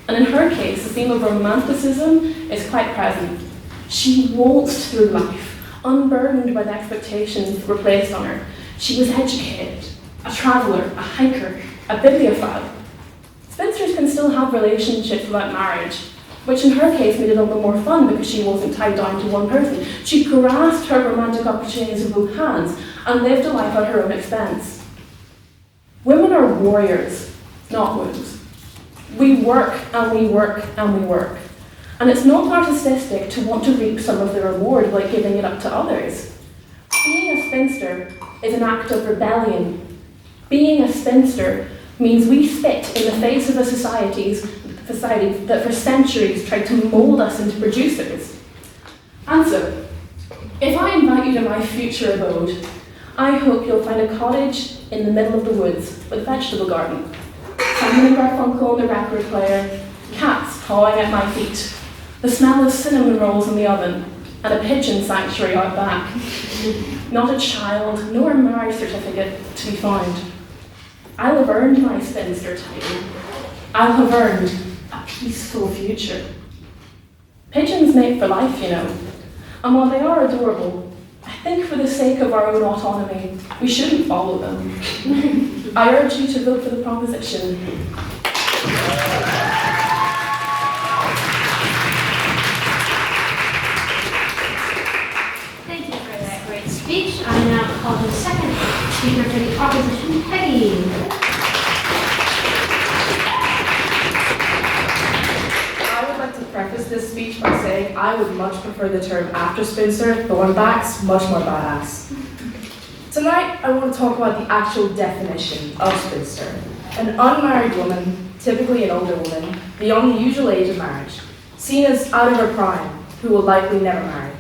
And in her case, the theme of romanticism is quite present. She waltzed through life, unburdened by the expectations that were placed on her. She was educated, a traveller, a hiker, a bibliophile. Spinsters can still have relationships without marriage. which in her case made it all the more fun because she wasn't tied down to one person. She grasped her romantic opportunities with both hands and lived a life at her own expense. Women are warriors, not wounds. We work and we work and we work. And it's not narcissistic to want to reap some of the reward like giving it up to others. Being a spinster is an act of rebellion. Being a spinster means we spit in the face of a society that for centuries tried to mould us into producers. And so, if I invite you to my future abode, I hope you'll find a cottage in the middle of the woods with a vegetable garden, Simon and Garfunkel on the record player, cats pawing at my feet, the smell of cinnamon rolls in the oven, and a pigeon sanctuary out back. Not a child, nor a marriage certificate to be found. I'll have earned my spinster title. I'll have earned a peaceful future. Pigeons mate for life, you know. And while they are adorable, I think for the sake of our own autonomy, we shouldn't follow them. I urge you to vote for the proposition. Thank you for that great speech. I now call the second speaker for the opposition, Peggy. Preface this speech by saying I would much prefer the term after spinster, but when back's much more badass. Tonight, I want to talk about the actual definition of spinster. An unmarried woman, typically an older woman, beyond the usual age of marriage, seen as out of her prime, who will likely never marry.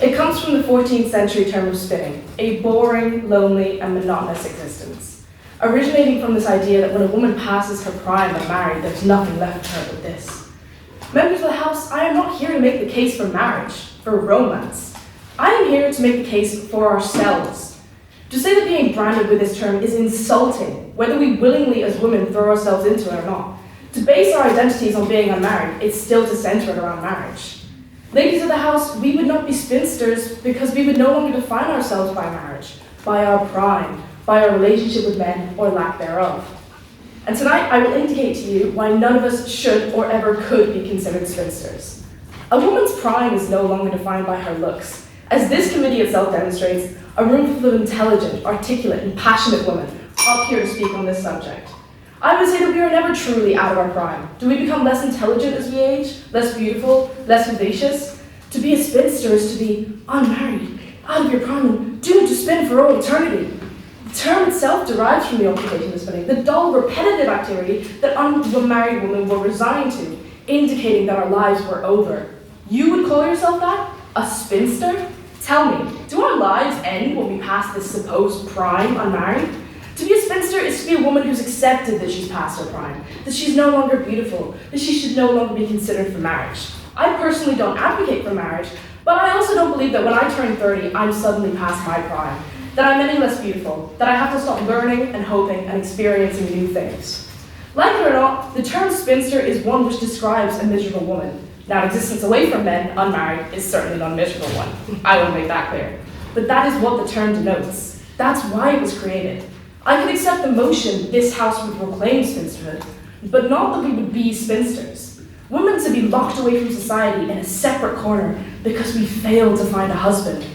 It comes from the 14th century term of spinning, a boring, lonely, and monotonous existence, originating from this idea that when a woman passes her prime unmarried, there's nothing left for her but this. Members of the House, I am not here to make the case for marriage, for romance. I am here to make the case for ourselves. To say that being branded with this term is insulting, whether we willingly as women throw ourselves into it or not. To base our identities on being unmarried, it's still to center it around marriage. Ladies of the House, we would not be spinsters because we would no longer define ourselves by marriage, by our prime, by our relationship with men, or lack thereof. And tonight, I will indicate to you why none of us should or ever could be considered spinsters. A woman's prime is no longer defined by her looks. As this committee itself demonstrates, a room full of intelligent, articulate, and passionate women up here to speak on this subject. I would say that we are never truly out of our prime. Do we become less intelligent as we age, less beautiful, less vivacious? To be a spinster is to be unmarried, out of your prime, and doomed to spin for all eternity. The term itself derives from the occupation of spinning, the dull, repetitive activity that unmarried women were resigned to, indicating that our lives were over. You would call yourself that? A spinster? Tell me, do our lives end when we pass this supposed prime unmarried? To be a spinster is to be a woman who's accepted that she's past her prime, that she's no longer beautiful, that she should no longer be considered for marriage. I personally don't advocate for marriage, but I also don't believe that when I turn 30, I'm suddenly past my prime, that I'm any less beautiful, that I have to stop learning and hoping and experiencing new things. Like it or not, the term spinster is one which describes a miserable woman. Now, existence away from men, unmarried, is certainly not a miserable one. I will make that clear. But that is what the term denotes. That's why it was created. I could accept the motion this House would proclaim spinsterhood, but not that we would be spinsters. Women to be locked away from society in a separate corner because we failed to find a husband.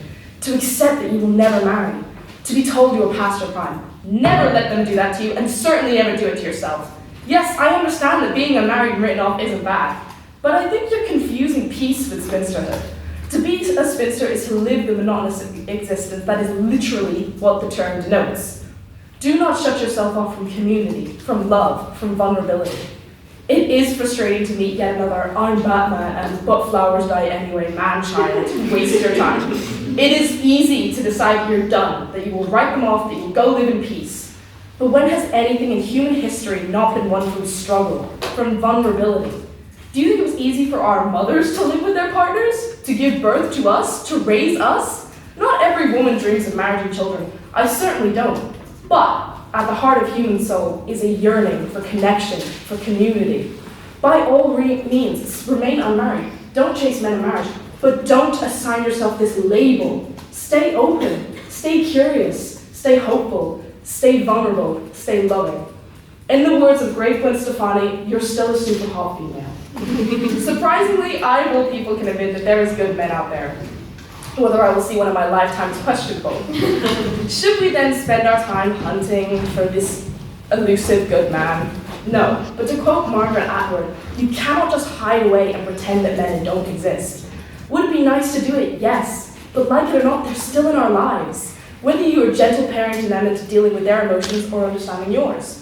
To accept that you will never marry. To be told you are past your prime. Never let them do that to you, and certainly never do it to yourself. Yes, I understand that being unmarried and written off isn't bad, but I think you're confusing peace with spinsterhood. To be a spinster is to live the monotonous existence that is literally what the term denotes. Do not shut yourself off from community, from love, from vulnerability. It is frustrating to meet yet another I'm Batman and but flowers die anyway man-child who wastes your time. It is easy to decide you're done, that you will write them off, that you will go live in peace. But when has anything in human history not been won from struggle, from vulnerability? Do you think it was easy for our mothers to live with their partners, to give birth to us, to raise us? Not every woman dreams of marriage and children. I certainly don't. But at the heart of human soul is a yearning for connection, for community. By all means, remain unmarried. Don't chase men in marriage, but don't assign yourself this label. Stay open, stay curious, stay hopeful, stay vulnerable, stay loving. In the words of great Gwen Stefani, you're still a super hot female. Surprisingly, I of all people can admit that there is good men out there. Whether I will see one in my lifetime is questionable. Should we then spend our time hunting for this elusive good man? No, but to quote Margaret Atwood, you cannot just hide away and pretend that men don't exist. Would it be nice to do it? Yes. But like it or not, they're still in our lives. Whether you are gentle parenting them into dealing with their emotions or understanding yours.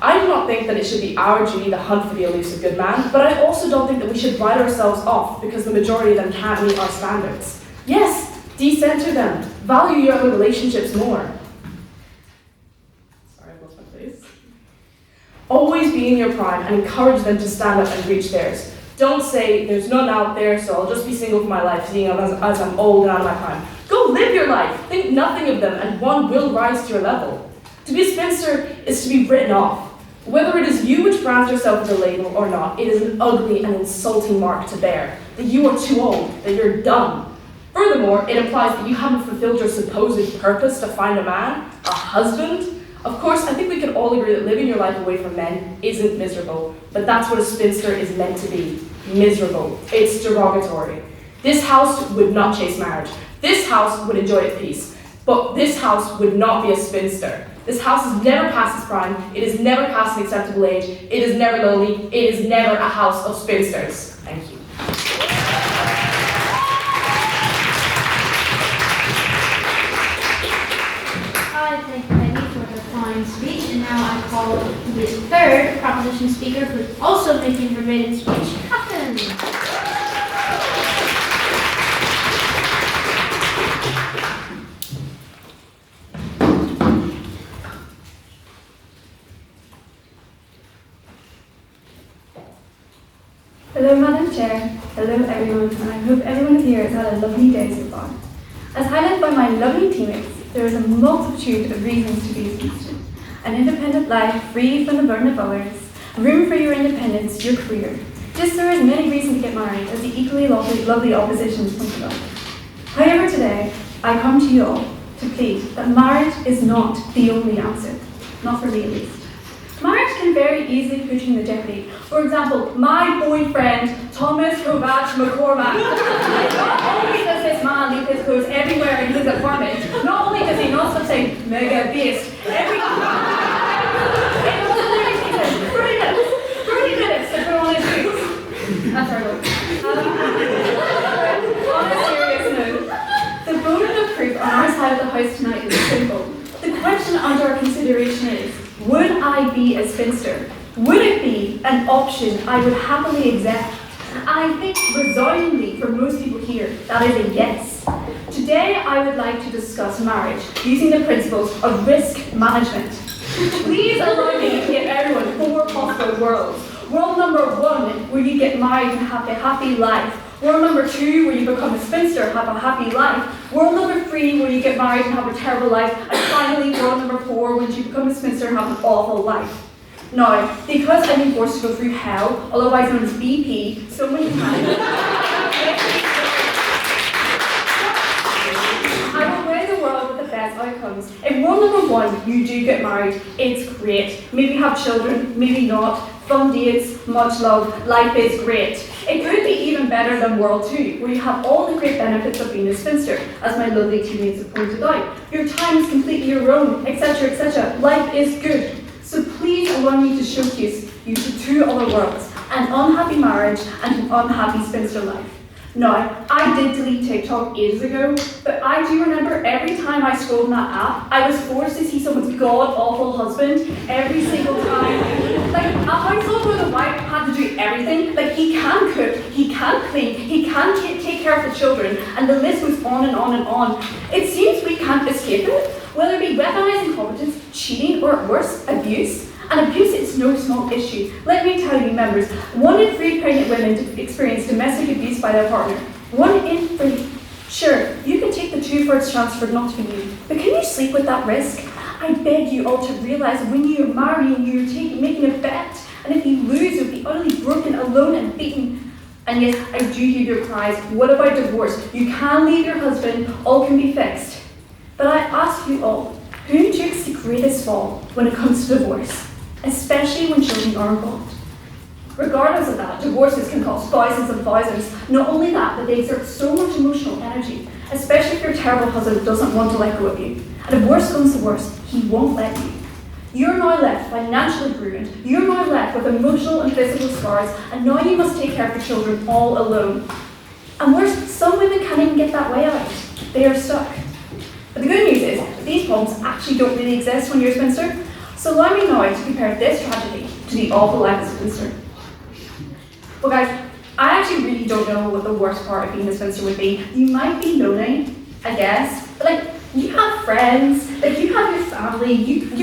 I do not think that it should be our duty to hunt for the elusive good man, but I also don't think that we should write ourselves off because the majority of them can't meet our standards. Yes, decenter them. Value your other relationships more. Sorry, I lost my place. Always be in your prime and encourage them to stand up and reach theirs. Don't say, there's none out there, so I'll just be single for my life, seeing as I'm old and out of my prime. Go live your life. Think nothing of them, and one will rise to your level. To be a spinster is to be written off. Whether it is you which brands yourself with a label or not, it is an ugly and insulting mark to bear, that you are too old, that you're done. Furthermore, it implies that you haven't fulfilled your supposed purpose to find a man, a husband. Of course, I think we can all agree that living your life away from men isn't miserable, but that's what a spinster is meant to be, miserable. It's derogatory. This house would not chase marriage. This house would enjoy its peace, but this house would not be a spinster. This house has never passed its prime, it has never passed an acceptable age, it is never lonely, it is never a house of spinsters. Thank you. I thank Peggy for her fine speech, and now I call the third proposition speaker, who is also making her maiden speech, Cathán. Hello, Madam Chair. Hello, everyone, and I hope everyone here has had a lovely day so far. As highlighted by my lovely teammates, there is a multitude of reasons to be a spinster. An independent life, free from the burden of others, room for your independence, your career. Just there is many reasons to get married, as the equally lovely opposition pointed out. However, today, I come to you all to plead that marriage is not the only answer. Not for me, at least. Marriage can very easily put you in the jeopardy. For example, my boyfriend, Thomas Kovach McCormack. Not only does this man leave his clothes everywhere in his apartment, not only does he not stop saying mega beast every 30 minutes to put on his shoes. That's our goal. On a serious note, the burden of proof on our side of the house tonight is simple. The question under our consideration is, would I be a spinster? Would it be an option I would happily accept? And I think resoundingly for most people here, that is a yes. Today I would like to discuss marriage using the principles of risk management. Please allow me to give everyone 4 possible worlds. World number 1, where you get married and have a happy life. World number 2, where you become a spinster, have a happy life. World number 3, where you get married and have a terrible life. And finally, world number 4, when you become a spinster and have an awful life. Now, because I've been forced to go through hell, otherwise known as BP, so many times, I will weigh the world with the best outcomes. If world number 1, you do get married, it's great. Maybe have children, maybe not. Fun dates, much love, life is great. It could be even better than World 2, where you have all the great benefits of being a spinster, as my lovely teammates have pointed out. Your time is completely your own, etc., etc. Life is good. So please allow me to showcase you to 2 other worlds, an unhappy marriage and an unhappy spinster life. Now, I did delete TikTok ages ago, but I do remember every time I scrolled in that app, I was forced to see someone's god-awful husband every single time. Like, a household where the wife had to do everything. Like, he can cook, he can clean, he can take care of the children, and the list goes on and on and on. It seems we can't escape it, whether it be weaponized incompetence, cheating, or worse, abuse. And abuse is no small issue. Let me tell you, members, 1 in 3 pregnant women experience domestic abuse by their partner. 1 in 3. Sure, you can take the 2 for its chance for it not to be you, but can you sleep with that risk? I beg you all to realize when you're marrying, you're making a bet, and if you lose, you'll be utterly broken, alone, and beaten. And yes, I do hear your cries. What about divorce? You can leave your husband, all can be fixed. But I ask you all, who takes the greatest fall when it comes to divorce? Especially when children are involved. Regardless of that, divorces can cost thousands and thousands. Not only that, but they exert so much emotional energy, especially if your terrible husband doesn't want to let go of you. And if worse comes to worse, he won't let you. You're now left financially ruined. You're now left with emotional and physical scars, and now you must take care of your children all alone. And worse, some women can't even get that way out. They are stuck. But the good news is that these problems actually don't really exist when you're a spinster. So allow me now to compare this tragedy to the awful life of a spinster. Well guys, I actually really don't know what the worst part of being a spinster would be. You might be lonely, I guess, but like, you have friends, like you have your family, you can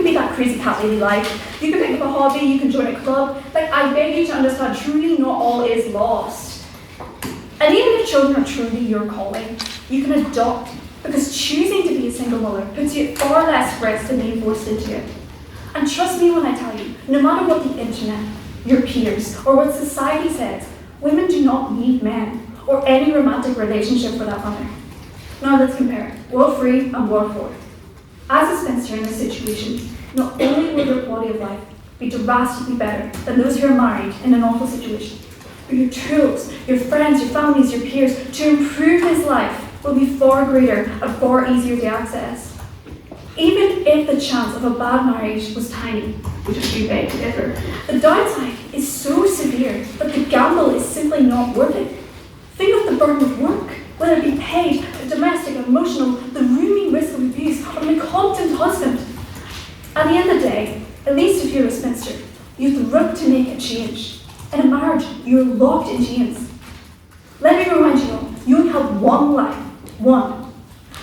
be that crazy cat lady life, you can pick up a hobby, you can join a club. Like, I beg you to understand, truly not all is lost. And even if children are truly your calling, you can adopt, because choosing to be a single mother puts you at far less risk than being forced into it. And trust me when I tell you, no matter what the internet, your peers, or what society says, women do not need men, or any romantic relationship for that matter. Now let's compare World 3 and World 4. As a spinster in this situation, not only will your quality of life be drastically better than those who are married in an awful situation, but your tools, your friends, your families, your peers, to improve his life will be far greater and far easier to access. Even if the chance of a bad marriage was tiny, which is too big to differ, the downside is so severe that the gamble is simply not worth it. Think of the burden of work, whether it be paid, domestic, emotional, the looming risk of abuse, or an incompetent husband. At the end of the day, at least if you're a spinster, you have the rope to make a change. In a marriage, you're locked in chains. Let me remind you all, you only have one life, one.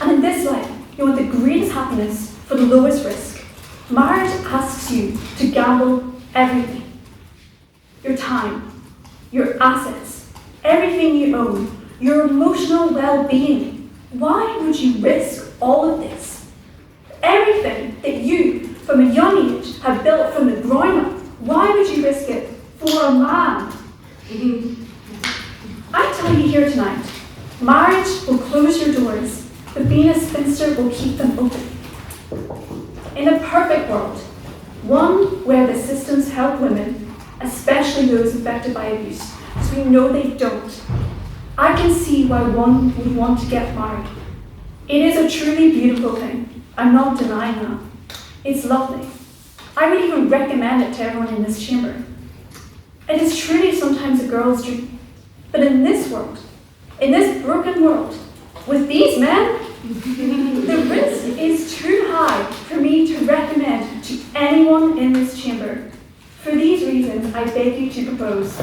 And in this life, you want the greatest happiness for the lowest risk. Marriage asks you to gamble everything. Your time, your assets, everything you own, your emotional well-being. Why would you risk all of this? Everything that you, from a young age, have built from the ground up, why would you risk it for a man? I tell you here tonight, marriage will close your doors, but being a spinster will keep them open. In a perfect world, one where the systems help women, especially those affected by abuse, because we know they don't, I can see why one would want to get married. It is a truly beautiful thing. I'm not denying that. It's lovely. I would even recommend it to everyone in this chamber. It is truly sometimes a girl's dream. But in this world, in this broken world, with these men, the risk is too high for me to recommend to anyone in this chamber. For these reasons, I beg you to propose.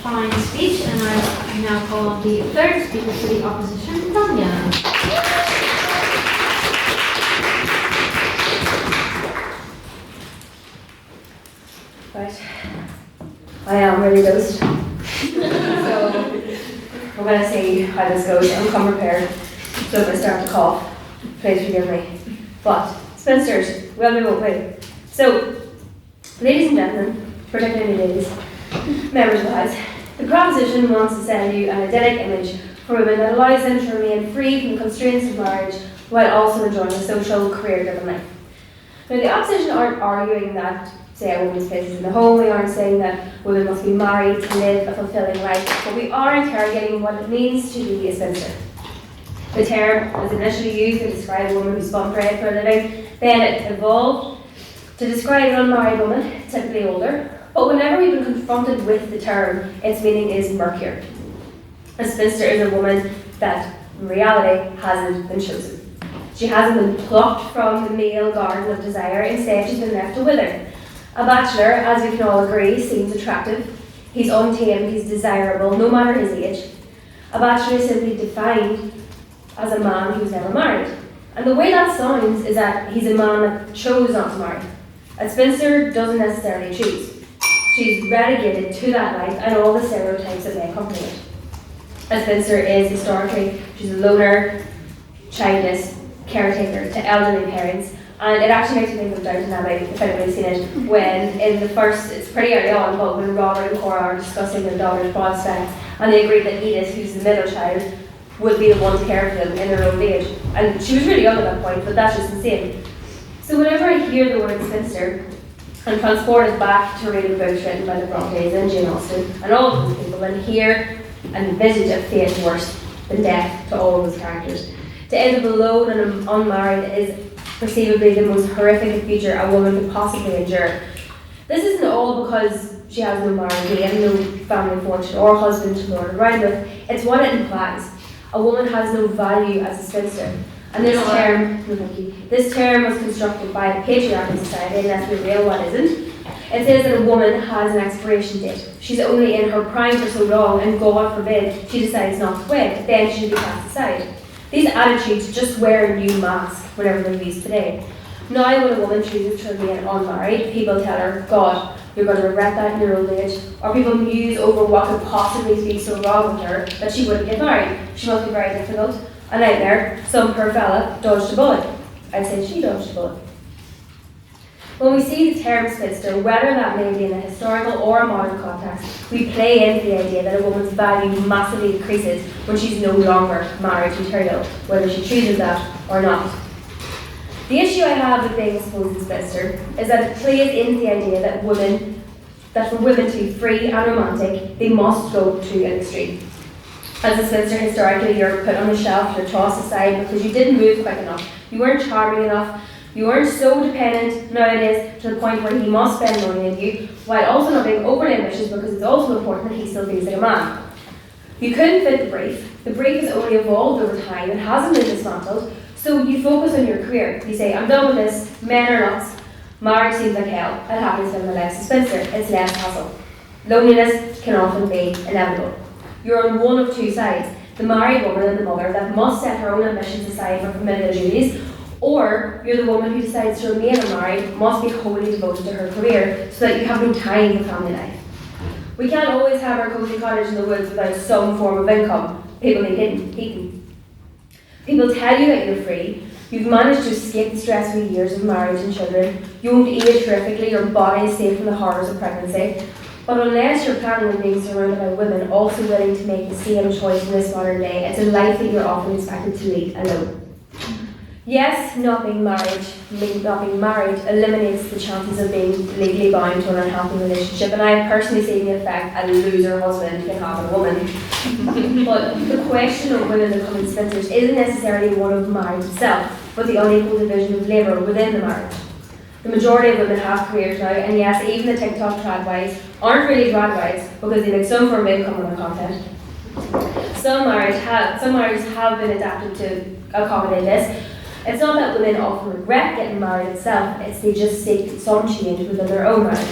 Fine speech, and I now call on the third speaker for the opposition, Tanya. Right, I am really dosed, so we're going to see how this goes. I'm come prepared, so if I start to cough, please forgive me. But, spinsters, we'll be both way. So, ladies and gentlemen, particularly ladies, members of the House, the proposition wants to send you an idyllic image for women that allows them to remain free from the constraints of marriage while also enjoying a social, career-driven life. Now, the opposition aren't arguing that, say, a woman's place is in the home. We aren't saying that women must be married to live a fulfilling life, but we are interrogating what it means to be a spinster. The term was initially used to describe a woman who spun thread for a living, then it evolved to describe an unmarried woman, typically older. But whenever we've been confronted with the term, its meaning is murkier. A spinster is a woman that, in reality, hasn't been chosen. She hasn't been plucked from the male garden of desire, instead she's been left to wither. A bachelor, as we can all agree, seems attractive. He's untamed, he's desirable, no matter his age. A bachelor is simply defined as a man who's never married. And the way that sounds is that he's a man that chose not to marry. A spinster doesn't necessarily choose. She's relegated to that life and all the stereotypes that may accompany it. A spinster is historically, she's a loner, childless, caretaker to elderly parents, and it actually makes me think of Downton Abbey, if anybody's seen it, when in the first, it's pretty early on, but when Robert and Cora are discussing their daughter's prospects, and they agree that Edith, who's the middle child, will be the one to care for them in their old age. And she was really young at that point, but that's just insane. So whenever I hear the word spinster, I'm transported back to reading books written by the Brontes and Jane Austen and all of those people, and hear and envisage a fate worse than death to all of those characters. To end up alone and unmarried is perceivably the most horrific future a woman could possibly endure. This isn't all because she has no marriage and no family fortune or husband to lord around with. It's what it implies. A woman has no value as a spinster. And this term was constructed by the patriarchal society, and let's be real, what isn't? It says that a woman has an expiration date. She's only in her prime for so long, and God forbid she decides not to wed, then she should be cast aside. These attitudes just wear a new mask whenever they're used today. Now when a woman chooses to remain unmarried, people tell her, God, you're going to regret that in your old age. Or people muse over what could possibly be so wrong with her that she wouldn't get married. She must be very difficult. A nightmare. Some poor fella dodged a bullet. I'd say she dodged a bullet. When we see the term spinster, whether that may be in a historical or a modern context, we play into the idea that a woman's value massively decreases when she's no longer marriage material, whether she chooses that or not. The issue I have with being a supposed spinster is that it plays into the idea that for women to be free and romantic, they must go to an extreme. As a spinster, historically, you're put on the shelf, you're tossed aside because you didn't move quick enough, you weren't charming enough, you weren't so dependent nowadays to the point where he must spend money on you, while also not being overly ambitious because it's also important that he still feels like a man. You couldn't fit the brief. The brief has only evolved over time and hasn't been dismantled, so you focus on your career. You say, I'm done with this, men are nuts, marriage seems like hell, I'll happily spend my life as a spinster, it's less hassle. Loneliness can often be inevitable. You're on one of two sides, the married woman and the mother that must set her own ambitions aside for familiar duties, or you're the woman who decides to remain unmarried, must be wholly devoted to her career so that you have no time for family life. We can't always have our cozy cottage in the woods without some form of income. People need heating. People tell you that you're free, you've managed to escape the stressful years of marriage and children, you won't age horrifically, your body is safe from the horrors of pregnancy. But unless you're planning on being surrounded by women also willing to make the same choice in this modern day, it's a life that you're often expected to lead alone. Yes, not being married eliminates the chances of being legally bound to an unhealthy relationship, and I have personally seen the effect a loser husband can have on a woman. But the question of women becoming spinsters isn't necessarily one of marriage itself, but the unequal division of labour within the marriage. The majority of women have careers now, and yes, even the TikTok tradwives aren't really tradwives because they make some form of income on their content. Some marriages have been adapted to accommodate this. It's not that women often regret getting married itself, it's they just seek some change within their own marriage.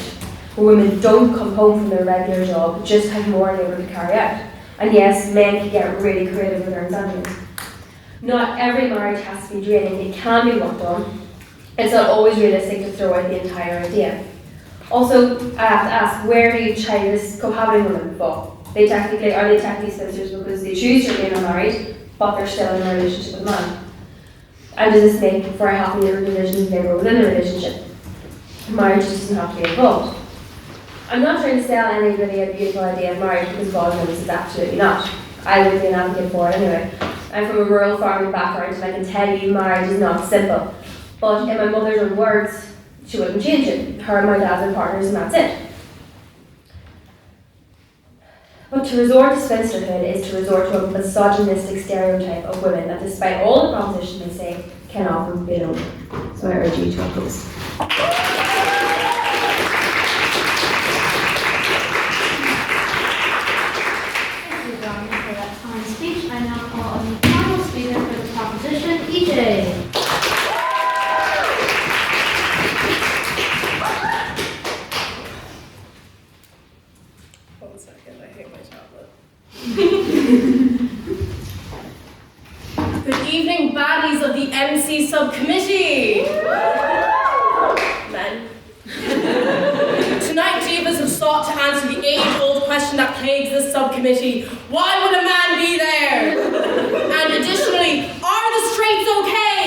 Where women don't come home from their regular job, just have more labour to carry out. And yes, men can get really creative with their incentives. Not every marriage has to be draining, it can be worked on. It's not always realistic to throw out the entire idea. Also, I have to ask, where do you Chinese cohabiting women fall? Are they technically spinsters because they choose to remain unmarried, but they're still in a relationship with a man? And does this make for a healthier division of labour within the relationship? Marriage just doesn't have to be involved. I'm not trying to sell anybody a beautiful idea of marriage because God knows it's absolutely not. I would be an advocate for it anyway. I'm from a rural farming background and I can tell you marriage is not simple. But in my mother's own words, she wouldn't change it. Her and my dad are partners and that's it. But to resort to spinsterhood is to resort to a misogynistic stereotype of women that despite all the propositions they say, can often be alone. So I urge you to oppose. Thank you, Gráinne, for that fine speech. I now call on the final speaker for the proposition, EJ. Good evening, baddies of the MC Subcommittee! Men. Tonight, two of us have sought to answer the age-old question that plagues this subcommittee. Why would a man be there? And additionally, are the straights okay?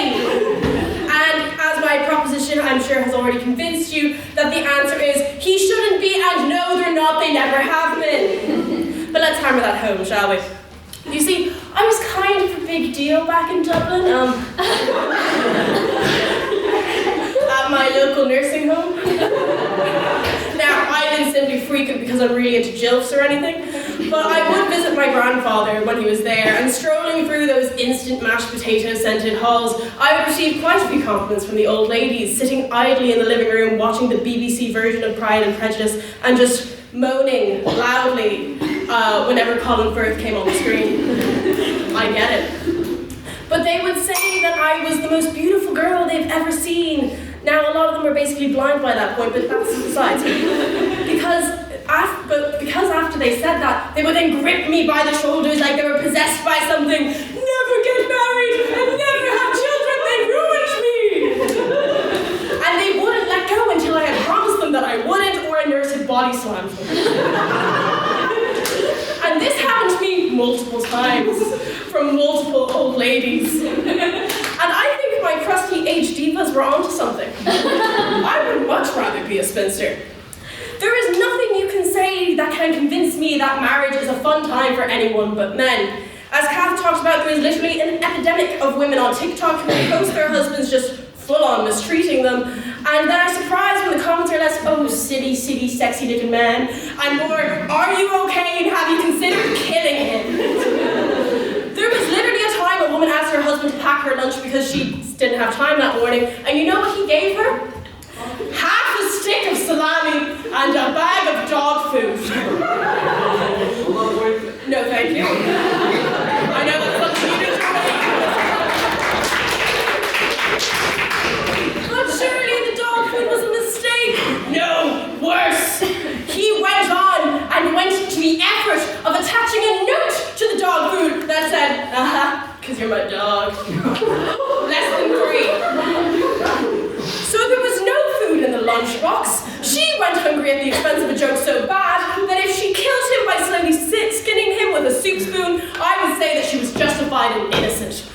And as my proposition, I'm sure, has already convinced you that the answer is, he shouldn't be, and no, they're not, they never have been. But let's hammer that home, shall we? You see, I was kind of a big deal back in Dublin, at my local nursing home. Now, I didn't simply frequent because I'm really into jilfs or anything, but I would visit my grandfather when he was there, and strolling through those instant mashed potato scented halls, I would receive quite a few compliments from the old ladies, sitting idly in the living room watching the BBC version of Pride and Prejudice, and just moaning loudly whenever Colin Firth came on the screen. I get it. But they would say that I was the most beautiful girl they've ever seen. Now, a lot of them were basically blind by that point, but that's besides. Because after they said that, they would then grip me by the shoulders like they were possessed by something. Never get married and never have children, they ruined me! And they wouldn't let go until I had promised them that I wouldn't, or a nurse had body slammed them. And this happened to me multiple times from multiple old ladies. And I think my crusty age divas were onto something. I would much rather be a spinster. There is nothing you can say that can convince me that marriage is a fun time for anyone but men. As Cath talked about, there is literally an epidemic of women on TikTok who post their husbands just full-on mistreating them, and then are surprised when the comments are less, oh, silly, sexy little man, and more, are you okay and have you considered killing him? There was literally a time a woman asked her husband to pack her lunch because she didn't have time that morning, and you know what he gave her? Half a stick of salami and a bag of dog food. No, thank you. I know that's something you didn't do. But surely the dog food was a mistake. No, worse. He went on and went to the effort of attaching a note to the dog food that said, because you're my dog. Less than 3. So there was no food in the lunchbox. She went hungry at the expense of a joke so bad that if she killed him by slowly skinning him with a soup spoon, I would say that she was justified and innocent.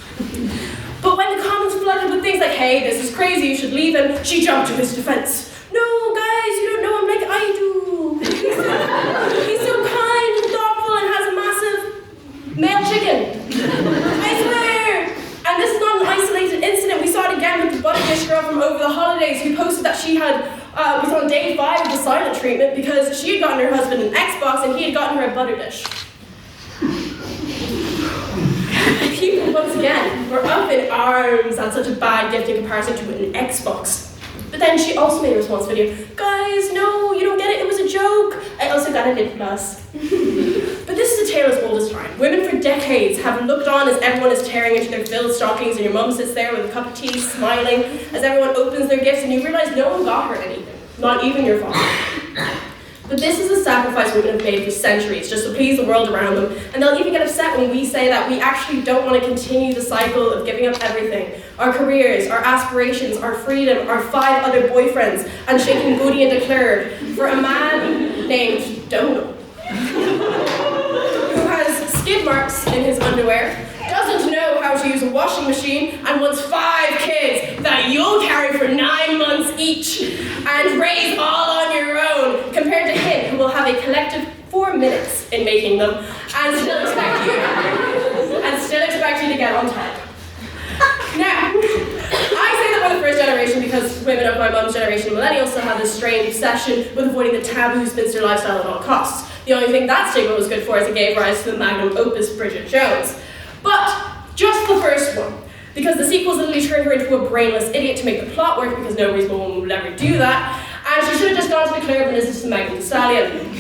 But when the comments flooded with things like, hey, this is crazy, you should leave him, she jumped to his defense. No, guys, you don't know him like I do. He's so kind and thoughtful and has a massive male chicken. I swear. And this is not an isolated incident. We saw it again with the butter dish girl from over the holidays who posted that she had was on day 5 of the silent treatment because she had gotten her husband an Xbox and he had gotten her a butter dish. People, once again, were up in arms at such a bad gift in comparison to an Xbox. But then she also made a response video. Guys, no, you don't get it, it was a joke. I also got a lip gloss. But this is a tale as old as time. Women for decades have looked on as everyone is tearing into their filled stockings and your mum sits there with a cup of tea, smiling, as everyone opens their gifts and you realize no one got her anything, not even your father. But this is a sacrifice women have made for centuries, just to please the world around them, and they'll even get upset when we say that we actually don't want to continue the cycle of giving up everything. Our careers, our aspirations, our freedom, our 5 other boyfriends, and shaking booty and declared for a man named Donnelly, who has skid marks in his underwear, doesn't know how to use a washing machine, and wants 5 kids that you'll carry for 9 months each, and raise all on your own, compared to him, who will have a collective 4 minutes in making them, and still expect you to get on top. Now, I say that we're the first generation because women of my mum's generation, millennials, still have this strange obsession with avoiding the taboo spinster lifestyle at all costs. The only thing that stigma was good for is it gave rise to the magnum opus Bridget Jones. But just the first one, because the sequels literally turned her into a brainless idiot to make the plot work because no reasonable woman would ever do that, and she should have just gone to declare Vanessa to Megan Thee Stallion.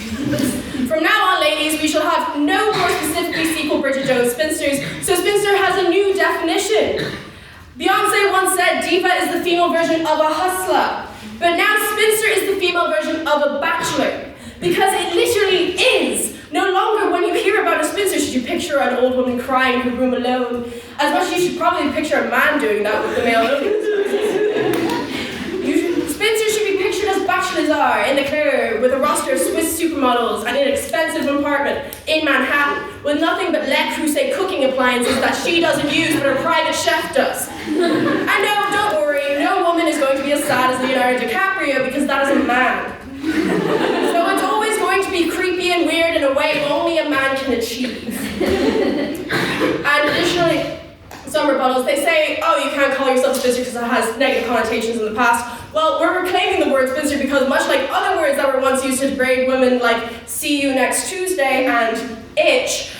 From now on, ladies, we shall have no more specifically sequel Bridget Jones spinsters, so spinster has a new definition. Beyonce once said diva is the female version of a hustler, but now spinster is the female version of a bachelor, because it literally is. No longer when you hear about a spinster should you picture an old woman crying in her room alone, as much as you should probably picture a man doing that with the male audience. Spinsters should be pictured as bachelors are, in the club, with a roster of Swiss supermodels and an expensive apartment in Manhattan, with nothing but Le Creuset cooking appliances that she doesn't use but her private chef does. And no, don't worry, no woman is going to be as sad as Leonardo DiCaprio because that is a man. So it's always going to be creepy and weird in a way only a man can achieve. And rebuttals. They say, oh, you can't call yourself spinster because it has negative connotations in the past. Well, we're reclaiming the word spinster because much like other words that were once used to degrade women like see you next Tuesday and itch,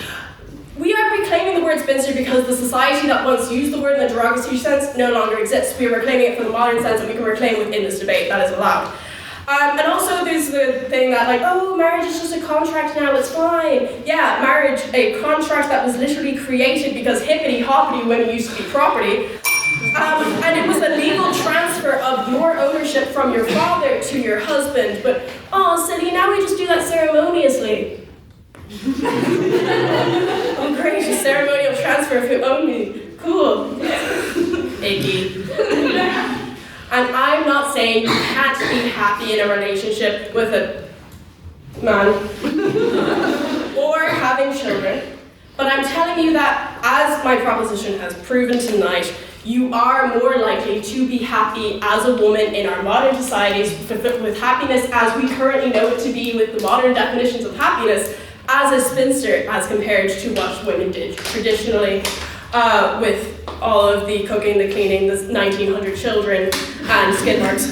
we are reclaiming the word spinster because the society that once used the word in a derogatory sense no longer exists. We are reclaiming it for the modern sense, and we can reclaim it within this debate. That is allowed. And also there's the thing that like, oh, marriage is just a contract now, it's fine. Yeah, marriage, a contract that was literally created because hippity-hoppity women used to be property. And it was a legal transfer of your ownership from your father to your husband. But, oh, silly, now we just do that ceremoniously. Oh, great, a ceremonial transfer of who owned me. Cool. Icky. And I'm not saying you can't be happy in a relationship with a man or having children, but I'm telling you that, as my proposition has proven tonight, you are more likely to be happy as a woman in our modern societies with happiness as we currently know it to be with the modern definitions of happiness as a spinster as compared to what women did traditionally with all of the cooking, the cleaning, the 1,900 children, and skid marks.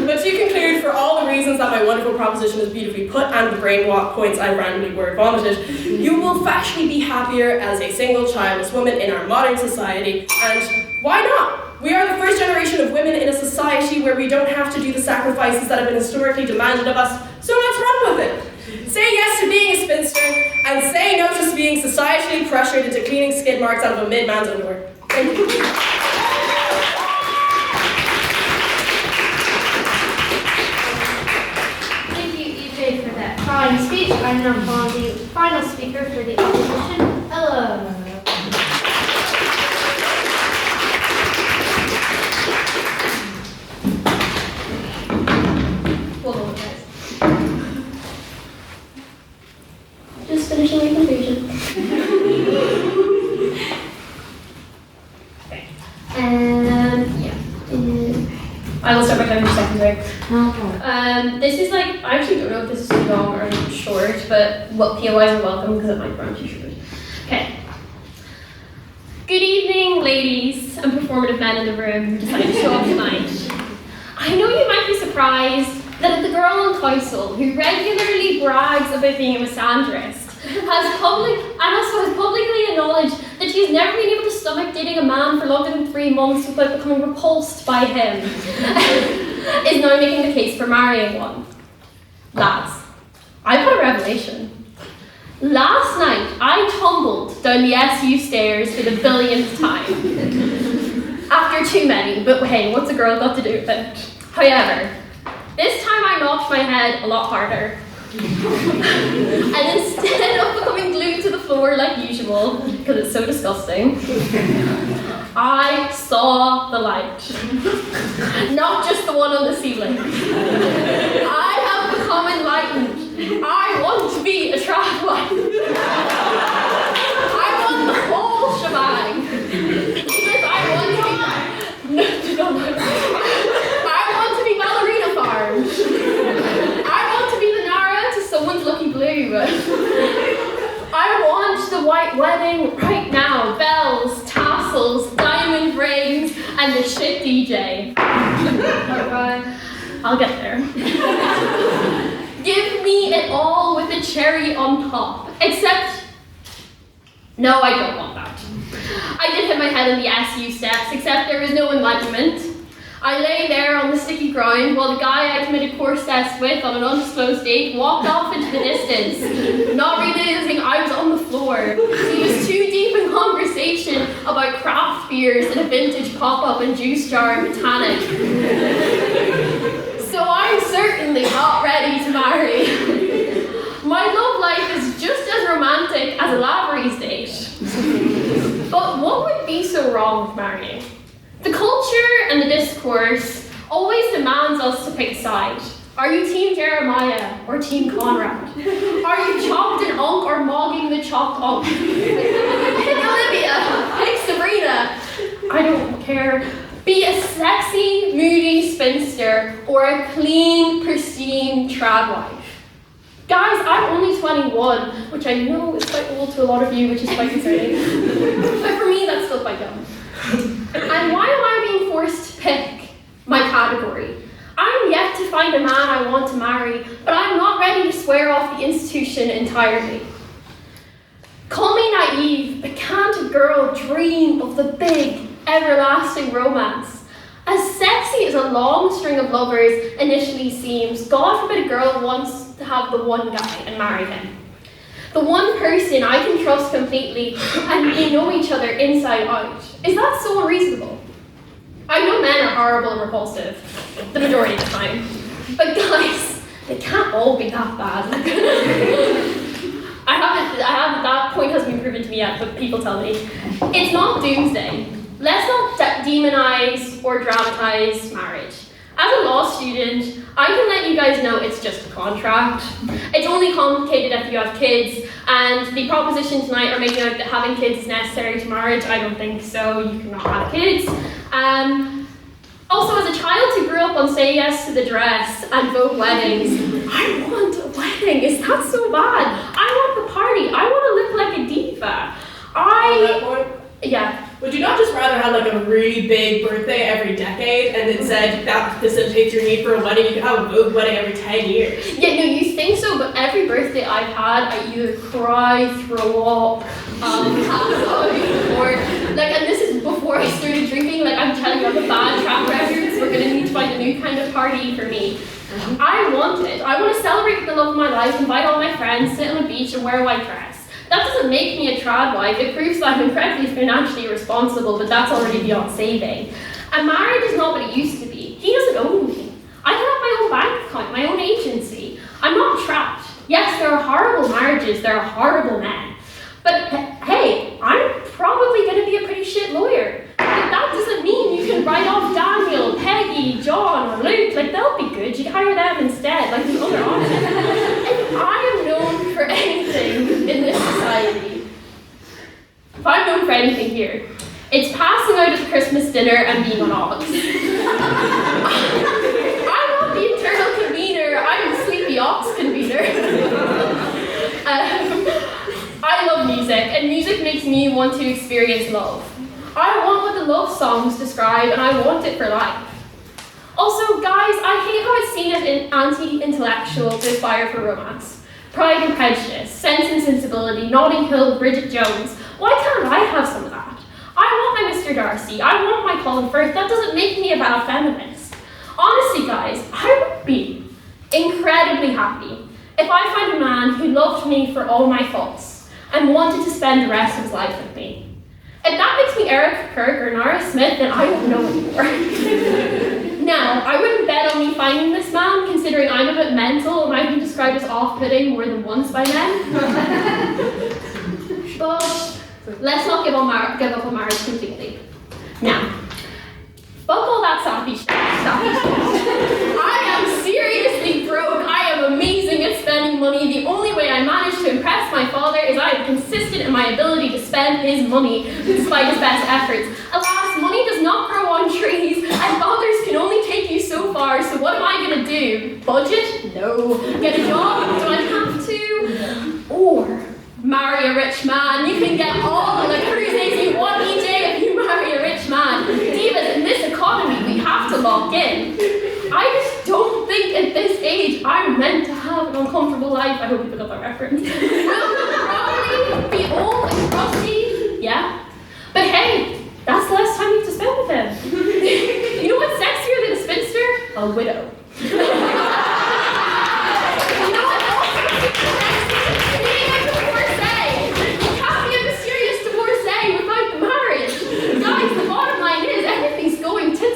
But to conclude, for all the reasons that my wonderful proposition is beautifully put and the brain points I randomly word vomited, you will factually be happier as a single childless woman in our modern society, and why not? We are the first generation of women in a society where we don't have to do the sacrifices that have been historically demanded of us, so let's run with it. Say yes to being a spinster, and say no to being societally pressured into cleaning skid marks out of a mid-man's underwear. Thank you. Thank you, EJ, for that fine speech. I'm now calling the final speaker for the opposition, Ella. Just finishing my conclusion. I will start my time in secondary. This is like, I actually don't know if this is too long or short, but POIs are welcome because it might run too short. Okay. Good evening, ladies and performative men in the room who decided to show up tonight. I know you might be surprised that the girl on council who regularly brags about being a misandrist has publicly acknowledged that she's never been able to stomach dating a man for longer than 3 months without becoming repulsed by him, is now making the case for marrying one. Lads, I've got a revelation. Last night, I tumbled down the SU stairs for the billionth time. After too many, but hey, what's a girl got to do with it? However, this time I knocked my head a lot harder. And instead of becoming glued to the floor like usual, because it's so disgusting, I saw the light. Not just the one on the ceiling. I have become enlightened. I want to be a trad wife. I want the whole shebang. Because I want to be ballerina farmed. I want to be the Nara to someone's lucky blue. I want the white wedding right now. Bells, tassels, diamond rings, and the shit DJ. I'll get there. Give me it all with a cherry on top. Except, no, I don't want that. I did hit my head on the SU steps, except there was no enlightenment. I lay there on the sticky ground while the guy I committed course tests with on an undisclosed date walked off into the distance, not realizing I was on the floor. He was too deep in conversation about craft beers and a vintage pop-up and juice jar and Botanic. So I'm certainly not ready to marry. My love life is just as romantic as a Lavery's date. But what would be so wrong with marrying? The culture and the discourse always demands us to pick a side. Are you Team Jeremiah or Team Conrad? Are you chopped and unk or mogging the chopped unk? Pick Olivia, pick Sabrina. I don't care. Be a sexy, moody spinster or a clean, pristine trad wife. Guys, I'm only 21, which I know is quite old to a lot of you, which is quite concerning. But for me, me, that's still quite young. And why am I being forced to pick my category? I'm yet to find a man I want to marry, but I'm not ready to swear off the institution entirely. Call me naive, but can't a girl dream of the big, everlasting romance? As sexy as a long string of lovers initially seems, God forbid a girl wants to have the one guy and marry him. The one person I can trust completely and we know each other inside out. Is that so unreasonable? I know men are horrible and repulsive, the majority of the time. But guys, they can't all be that bad. That point hasn't been proven to me yet, but people tell me. It's not doomsday. Let's not demonize or dramatize marriage. As a law student, I can let you guys know it's just a contract. It's only complicated if you have kids, and the proposition tonight are making out that having kids is necessary to marriage. I don't think so. You cannot have kids. Also, as a child who grew up on Say Yes to the Dress and Vogue weddings, I want a wedding. Is that so bad? I want the party. I want to look like a diva. Yeah. Would you not just rather have like a really big birthday every decade and it said that facilitates your need for a wedding? You could have a Vogue wedding every 10 years. Yeah, no, you think so, but every birthday I've had, I either cry, throw up, pass out, or and this is before I started drinking. I'm telling you, I have a bad track record, so we're gonna need to find a new kind of party for me. I want it. I want to celebrate with the love of my life, invite all my friends, sit on the beach, and wear a white dress. That doesn't make me a trad wife. It proves that I'm incredibly financially responsible, but that's already beyond saving. And marriage is not what it used to be. He doesn't own me. I can have my own bank account, my own agency. I'm not trapped. Yes, there are horrible marriages, there are horrible men. But hey, I'm probably going to be a pretty shit lawyer. But that doesn't mean you can write off Daniel, Peggy, John, or Luke. They'll be good. You can hire them instead, like the other options. If I am known for anything in this society, if I'm known for anything here, it's passing out at the Christmas dinner and being on odds. I'm not the internal convener. I'm the sleepy ops convener. I love music, and music makes me want to experience love. I want what the love songs describe, and I want it for life. Also, guys, I hate how it's seen as anti-intellectual to aspire for romance. Pride and Prejudice, Sense and Sensibility, Notting Hill, Bridget Jones. Why can't I have some of that? I want my Mr. Darcy. I want my Colin Firth. That doesn't make me a bad feminist. Honestly, guys, I would be incredibly happy if I found a man who loved me for all my faults and wanted to spend the rest of his life with me. If that makes me Eric Kirk or Nara Smith, then I don't know anymore. Now, I wouldn't bet on me finding this man, considering I'm a bit mental and I've been described as off-putting more than once by men. But let's not give up on marriage completely. Now, fuck all that sappy shit. I am seriously broke. I am amazing at spending money. The only way I manage to impress my father is I am consistent in my ability to spend his money despite his best efforts. Alas, money does not grow on trees, and fathers can only take you so far, so what am I going to do? Budget? No. Get a job? Do I have to? Or marry a rich man. You can get all the cruises you want, EJ, if you marry a rich man. Divas, in this economy, we have to lock in. I just don't think at this age I'm meant to have an uncomfortable life. I hope you pick up that reference. Will probably be old and crusty, yeah. But hey, that's the less time you have to spend with him. You know what's sexier than a spinster? A widow.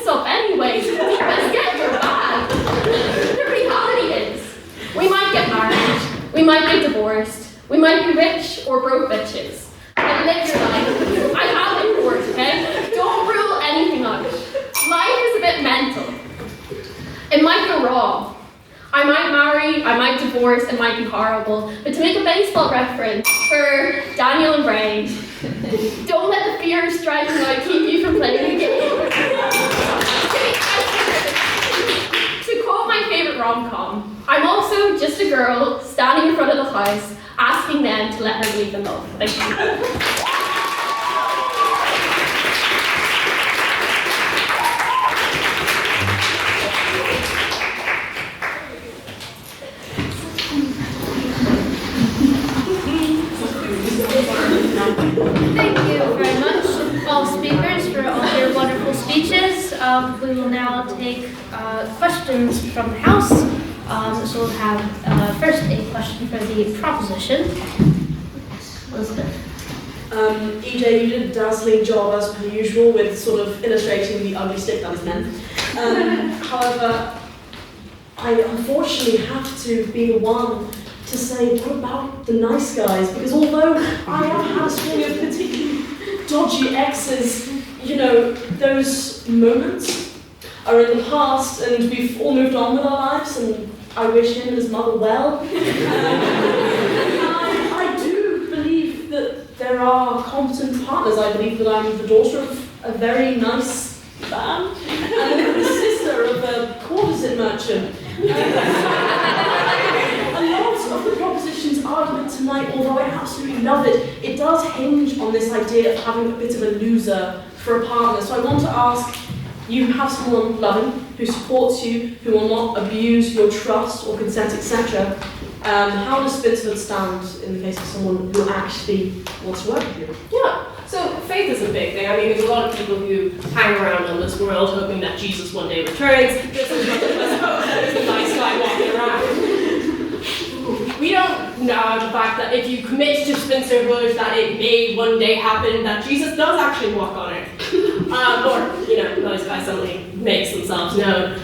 Anyways, let's get your bag. The reality is, we might get married, we might get divorced, we might be rich or broke bitches. But live your life. I have it worked, okay? Don't rule anything out. Life is a bit mental. It might go wrong. I might marry, I might divorce, it might be horrible. But to make a baseball reference for Daniel and Bray, don't let the fear of striking out keep you from playing the game. To quote my favorite rom-com, I'm also just a girl standing in front of the house asking them to let her believe in love. Thank you. Thank you very much, all speakers, for all your wonderful speeches. We will now take questions from the House. So we'll have first a question for the proposition. Elizabeth. EJ, you did a dazzling job as per usual with sort of illustrating the ugly stick that is men. However, I unfortunately have to be the one to say, what about the nice guys? Because although I have had a string of particularly dodgy exes, you know, those moments are in the past and we've all moved on with our lives, and I wish him and his mother well. I do believe that there are competent partners. I believe that I'm the daughter of a very nice man and the sister of a courtesan merchant. A lot of the proposition's argument tonight, although I absolutely love it, it does hinge on this idea of having a bit of a loser for a partner. So I want to ask, you have someone loving, who supports you, who will not abuse your trust or consent, etc. How does Spinster stand in the case of someone who actually wants to work with you? Yeah, so faith is a big thing. I mean, there's a lot of people who hang around on this world hoping that Jesus one day returns. Just as much as there's a nice guy walking around. We don't know the fact that if you commit to Spinsterhood, that it may one day happen that Jesus does actually walk on it. Or, you know, nice guys suddenly makes themselves known.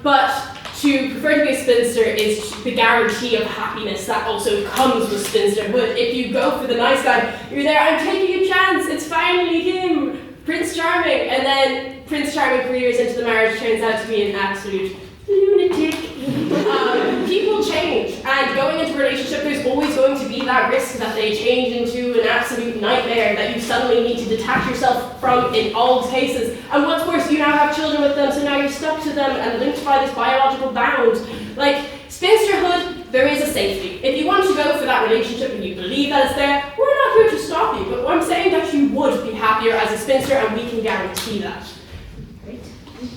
But to prefer to be a spinster is the guarantee of happiness that also comes with spinsterhood. If you go for the nice guy, you're there, I'm taking a chance, it's finally him, Prince Charming. And then Prince Charming 3 years into the marriage turns out to be an absolute lunatic. People change, and going into a relationship, there's always going to be that risk that they change into an absolute nightmare that you suddenly need to detach yourself from in all cases. And what's worse, you now have children with them, so now you're stuck to them and linked by this biological bound. Like, spinsterhood, there is a safety. If you want to go for that relationship and you believe that it's there, we're not here to stop you, but I'm saying that you would be happier as a spinster, and we can guarantee that. Great.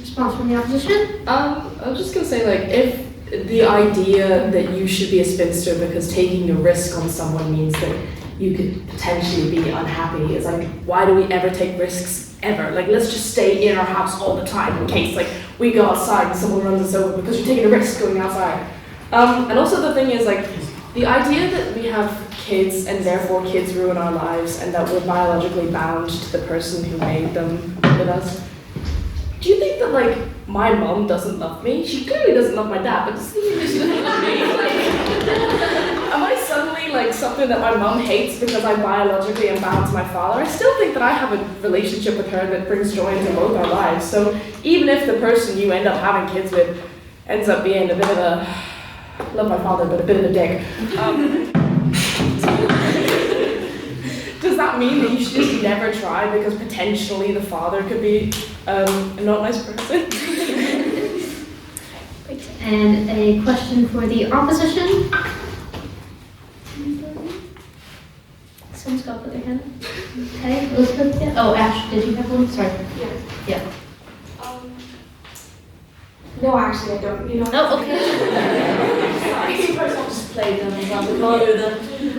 Response from the opposition? I was just gonna say, like, if the idea that you should be a spinster because taking a risk on someone means that you could potentially be unhappy, is like, why do we ever take risks ever? Like, let's just stay in our house all the time in case, like, we go outside and someone runs us over because you're taking a risk going outside. And also the thing is, like, the idea that we have kids and therefore kids ruin our lives and that we're biologically bound to the person who made them with us. Do you think that, like, my mom doesn't love me? She clearly doesn't love my dad, but does she doesn't love me? Like, am I suddenly, like, something that my mom hates because I biologically am bound to my father? I still think that I have a relationship with her that brings joy into both our lives. So even if the person you end up having kids with ends up being a bit of a, love my father, but a bit of a dick, does that mean that you should just never try because potentially the father could be a not nice person? And a question for the opposition. Someone's got to put their hand up. Okay, Elizabeth, yeah. Oh, Ash, did you have one? Sorry. Yeah. No, actually, I don't. You know. Oh, okay. I suppose I'll just play them as well.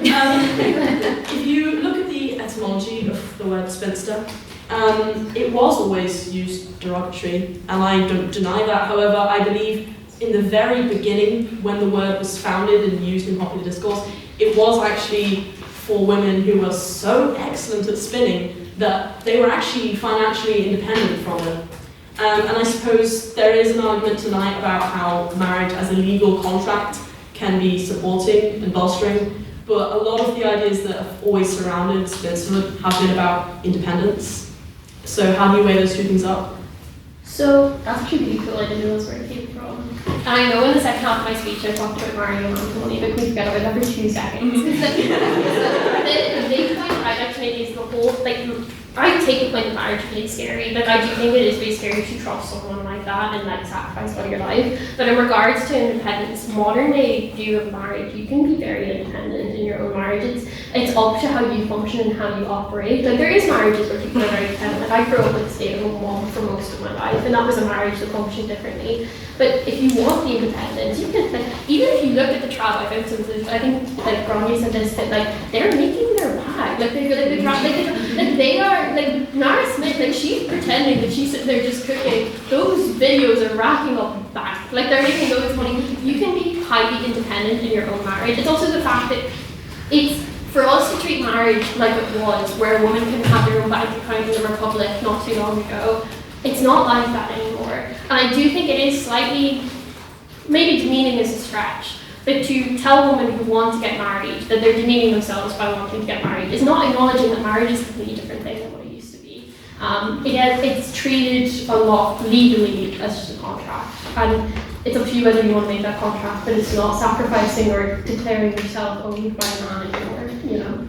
If you look at the etymology of the word spinster, it was always used derogatory, and I don't deny that. However, I believe in the very beginning, when the word was founded and used in popular discourse, it was actually for women who were so excellent at spinning that they were actually financially independent from it. And I suppose there is an argument tonight about how marriage as a legal contract can be supporting and bolstering, but a lot of the ideas that have always surrounded spinsterhood have been about independence. So how do you weigh those two things up? So that's actually really cool. I didn't know that's where it came from. And I know in the second half of my speech I talked about Mario and Anthony, but we forget about that for 2 seconds. The big point I'd like to make is the whole, like, I take the point that marriage is really scary. Like, I do think it is really scary to trust someone like that and, like, sacrifice all your life. But in regards to independence, modern day view of marriage, you can be very independent in your own marriage. It's up to how you function and how you operate. Like, there is marriages where people are very independent. Like, I grew up with a stay-at-home mom for most of my life, and that was a marriage that functioned differently. But if you want the independence, you can, like, even if you look at the trial life instances, I think, like, Gráinne said this, that, like, they're making their bag. Like, the she's pretending that she's sitting there just cooking, those videos are racking up back. Like, they're making loads of money. You can be highly independent in your own marriage. It's also the fact that it's, for us to treat marriage like it was, where a woman can have their own bank account in the Republic not too long ago, it's not like that anymore. And I do think it is slightly, maybe demeaning is a stretch, but to tell women who want to get married that they're demeaning themselves by wanting to get married is not acknowledging that marriage is a completely different thing than what it used to be. It's treated a lot legally as just a contract. And it's up to you whether you want to make that contract, but it's not sacrificing or declaring yourself owned by a man anymore, you know.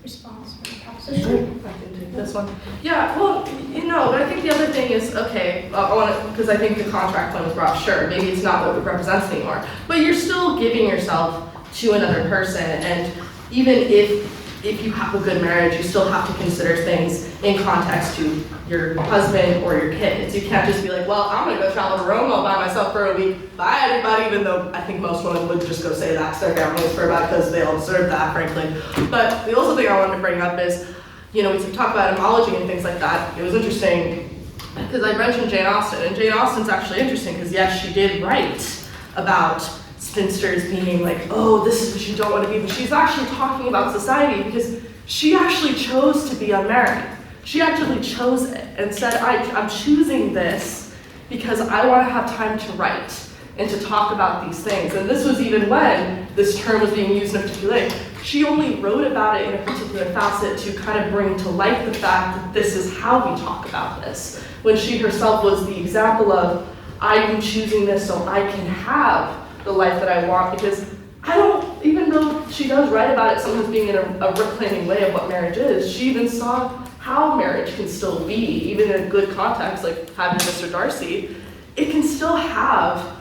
Response from the proposition. I can take this one. Yeah, well, you know, but I think the other thing is, okay, I want to, because I think the contract one was brought, sure, maybe it's not what it represents anymore, but you're still giving yourself to another person, and even if you have a good marriage, you still have to consider things in context to your husband or your kids. You can't just be like, well, I'm gonna go travel to Rome all by myself for a week. Bye, everybody, even though I think most women would just go say that to their families for about because they all deserve that, frankly. But the also thing I wanted to bring up is, you know, we talk about etymology and things like that. It was interesting because I mentioned Jane Austen, and Jane Austen's actually interesting because yes, she did write about spinsters being like, oh, this is what you don't want to be, but she's actually talking about society because she actually chose to be unmarried. She actually chose it and said, I'm choosing this because I want to have time to write and to talk about these things. And this was even when this term was being used in a particular way. She only wrote about it in a particular facet to kind of bring to light the fact that this is how we talk about this. When she herself was the example of, I am choosing this so I can have the life that I want, because I don't, even though she does write about it sometimes being in a reclaiming way of what marriage is, she even saw how marriage can still be, even in a good context, like having Mr. Darcy, it can still have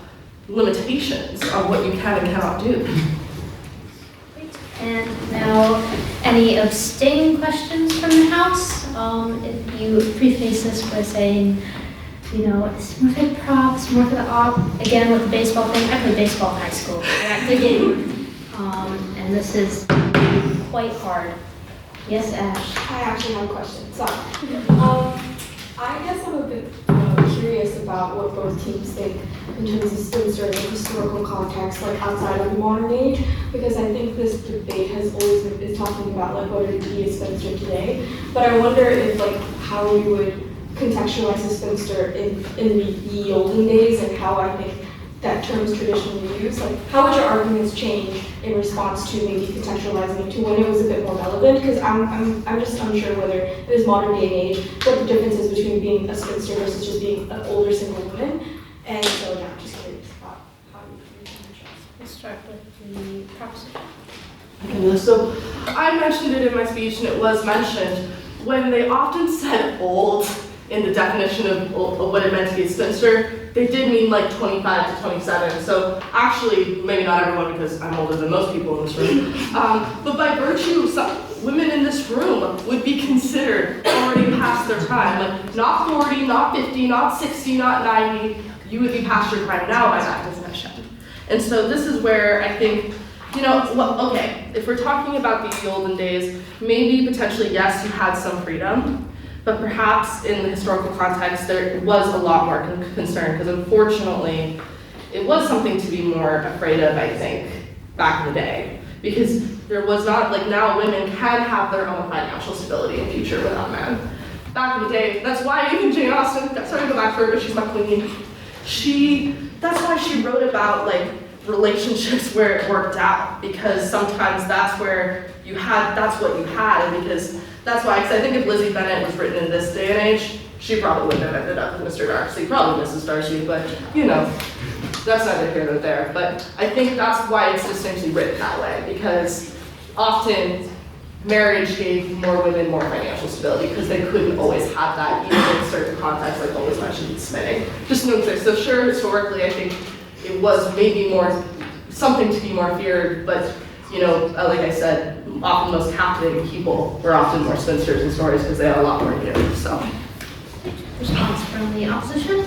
limitations on what you can and cannot do. And now, any abstaining questions from the House? If you preface this by saying, you know, it's more for the props, more for the op. Again, with the baseball thing, I played baseball in high school. I got the game. And this is quite hard. Yes, Ash? I actually have a question. Sorry. I guess I'm a bit curious about what both teams think in terms of Spinster and the historical context, like outside of the modern age, because I think this debate has always been talking about like what would be a Spinster today. But I wonder if like how we would contextualize a spinster in the olden days and how I think that term is traditionally used. Like, how would your arguments change in response to maybe contextualizing it to when it was a bit more relevant? Because I'm just unsure whether it is modern day and age, what the difference is between being a spinster versus just being an older single woman. And so yeah, I'm just curious about how you contrast. Let's start with the proposition. Okay, so I mentioned it in my speech, and it was mentioned when they often said old in the definition of what it meant to be a spinster, they did mean like 25 to 27. So actually, maybe not everyone because I'm older than most people in this room, but by virtue, some women in this room would be considered already past their prime. Like not 40, not 50, not 60, not 90, you would be past your prime now by that definition. And so this is where I think, you know, well, okay, if we're talking about the olden days, maybe potentially yes, you had some freedom. But perhaps in the historical context, there was a lot more concern, because unfortunately, it was something to be more afraid of, I think, back in the day. Because there was not, like now women can have their own financial stability in the future without men. Back in the day, that's why even Jane Austen, sorry to go back for her, but she's my queen. That's why she wrote about like relationships where it worked out, because sometimes that's where you had, that's what you had, and because that's why, because I think if Lizzie Bennet was written in this day and age, she probably wouldn't have ended up with Mr. Darcy, probably Mrs. Darcy, but you know, that's neither here nor there. But I think that's why it's distinctly written that way, because often marriage gave more women more financial stability because they couldn't always have that, even in certain contexts, like always mentioned in spinning. Just note there. So sure, historically, I think it was maybe more something to be more feared, but you know, like I said, often the most captivating people were often more spinsters in stories because they had a lot more to do. So, response from the opposition?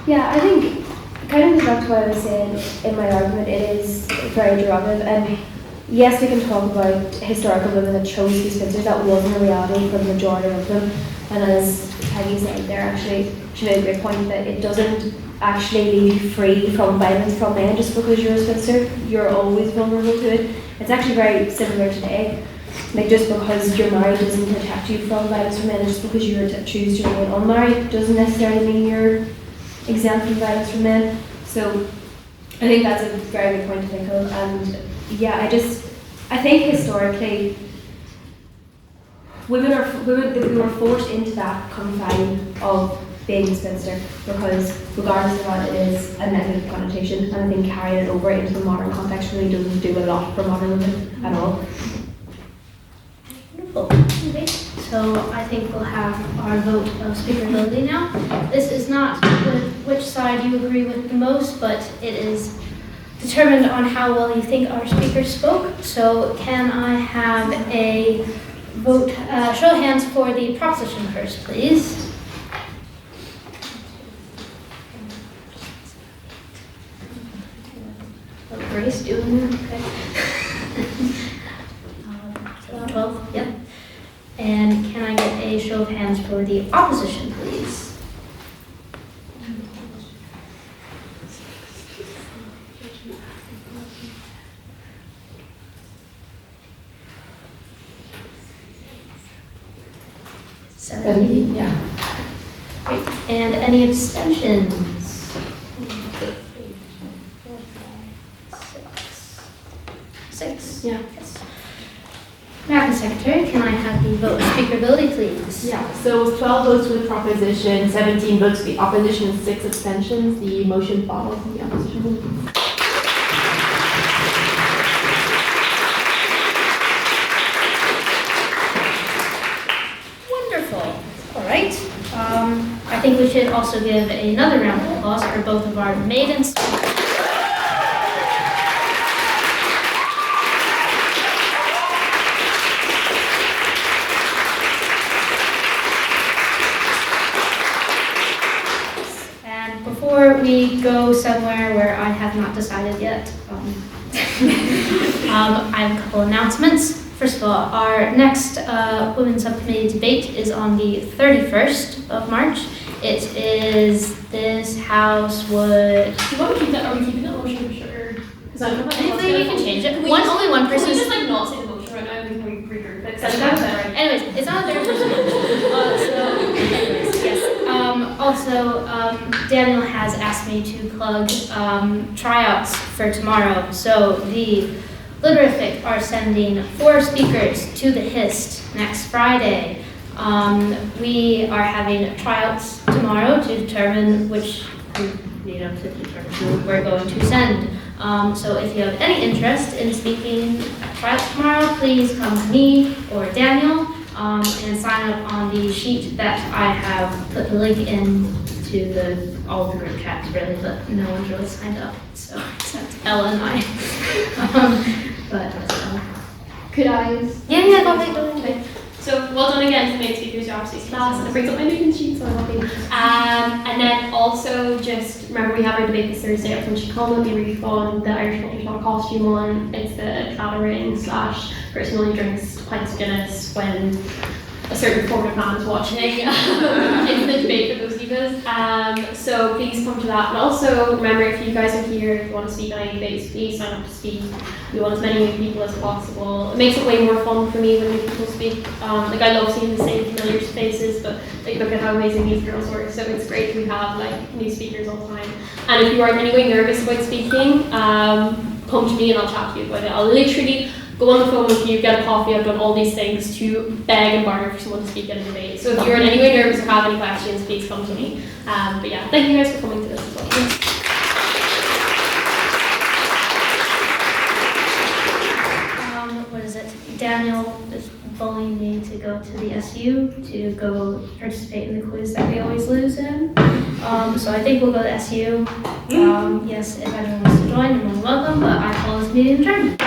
Yeah, I think kind of goes back to what I was saying in my argument. It is very derivative, and yes, we can talk about historical women that chose to be spinsters. That wasn't a reality for the majority of them. And as Peggy said there, actually, she made a great point that it doesn't actually leave you free from violence from men just because you're a spinster. You're always vulnerable to it. It's actually very similar today. Like, just because you're married doesn't protect you from violence from men. Just because you choose to remain unmarried doesn't necessarily mean you're exempt from violence from men. So I think that's a very good point to think of. And yeah, I think historically, we were forced into that confine of being a spinster, because regardless of what it is a negative connotation, and I think carrying it over into the modern context really doesn't do a lot for modern women at all. Wonderful. Okay. So I think we'll have our vote of speakability now. This is not which side you agree with the most, but it is determined on how well you think our speakers spoke. So can I have a vote, show of hands for the proposition first, please? Oh, Grace doing it, okay. 12, yep. And can I get a show of hands for the opposition, please? Seven. Yeah. Great. And any abstentions? Six. Yeah. Yes. Madam Secretary, can I have the vote of speakability, please? Yeah, so with 12 votes for the proposition, 17 votes for the opposition, and 6 abstentions, the motion follows the opposition. Wonderful. All right. I think we should also give another round of applause for both of our maiden speakers. And before we go somewhere where I have not decided yet, I have a couple announcements. First of all, our next Women's Subcommittee debate is on the 31st of March. It is this house would... Do you want to keep that? Are we keeping that motion for sure? Because I don't know. Anything we can change it. Only one person. Can we just like not say the motion right now and we can regroup it? Anyways, it's not a third person. Also, Daniel has asked me to plug tryouts for tomorrow. So the Litterific are sending 4 speakers to the HIST next Friday. We are having tryouts tomorrow to determine which, who we're going to send. So if you have any interest in speaking at tryouts tomorrow, please come to me or Daniel and sign up on the sheet that I have put the link in to all the group chats really, but no one's really signed up, so except Ella and I. Could I? Yeah, go ahead. Okay. So well done again to the main speakers, you're absolutely class. It brings up my new sheet, so I'm happy. And then also just remember we have our debate this Thursday at Culleton. It'll be really fun. The Irish Culture got a costume on. It's the clattering / person only drinks pints of Guinness when a certain formative man is watching. It's the debate for those divas. So please come to that. And also remember, if you guys are here, if you want to speak on any debates, please sign up to speak. We want as many new people as possible. It makes it way more fun for me when new people speak. Like I love seeing the same familiar faces, but like look at how amazing these girls work. So it's great we have like new speakers all the time. And if you are in any way nervous about speaking, come to me and I'll chat to you about it. I'll literally go on the phone with you, get a coffee. I've done all these things to beg and barter for someone to speak in a debate. So if you're in any way nervous or have any questions, please come to me. But yeah, thank you guys for coming to this as well. What is it? Daniel is bullying me to go to the SU to go participate in the quiz that we always lose in. So I think we'll go to SU. Yes, if anyone wants to join, you're welcome, but I call this meeting adjourned.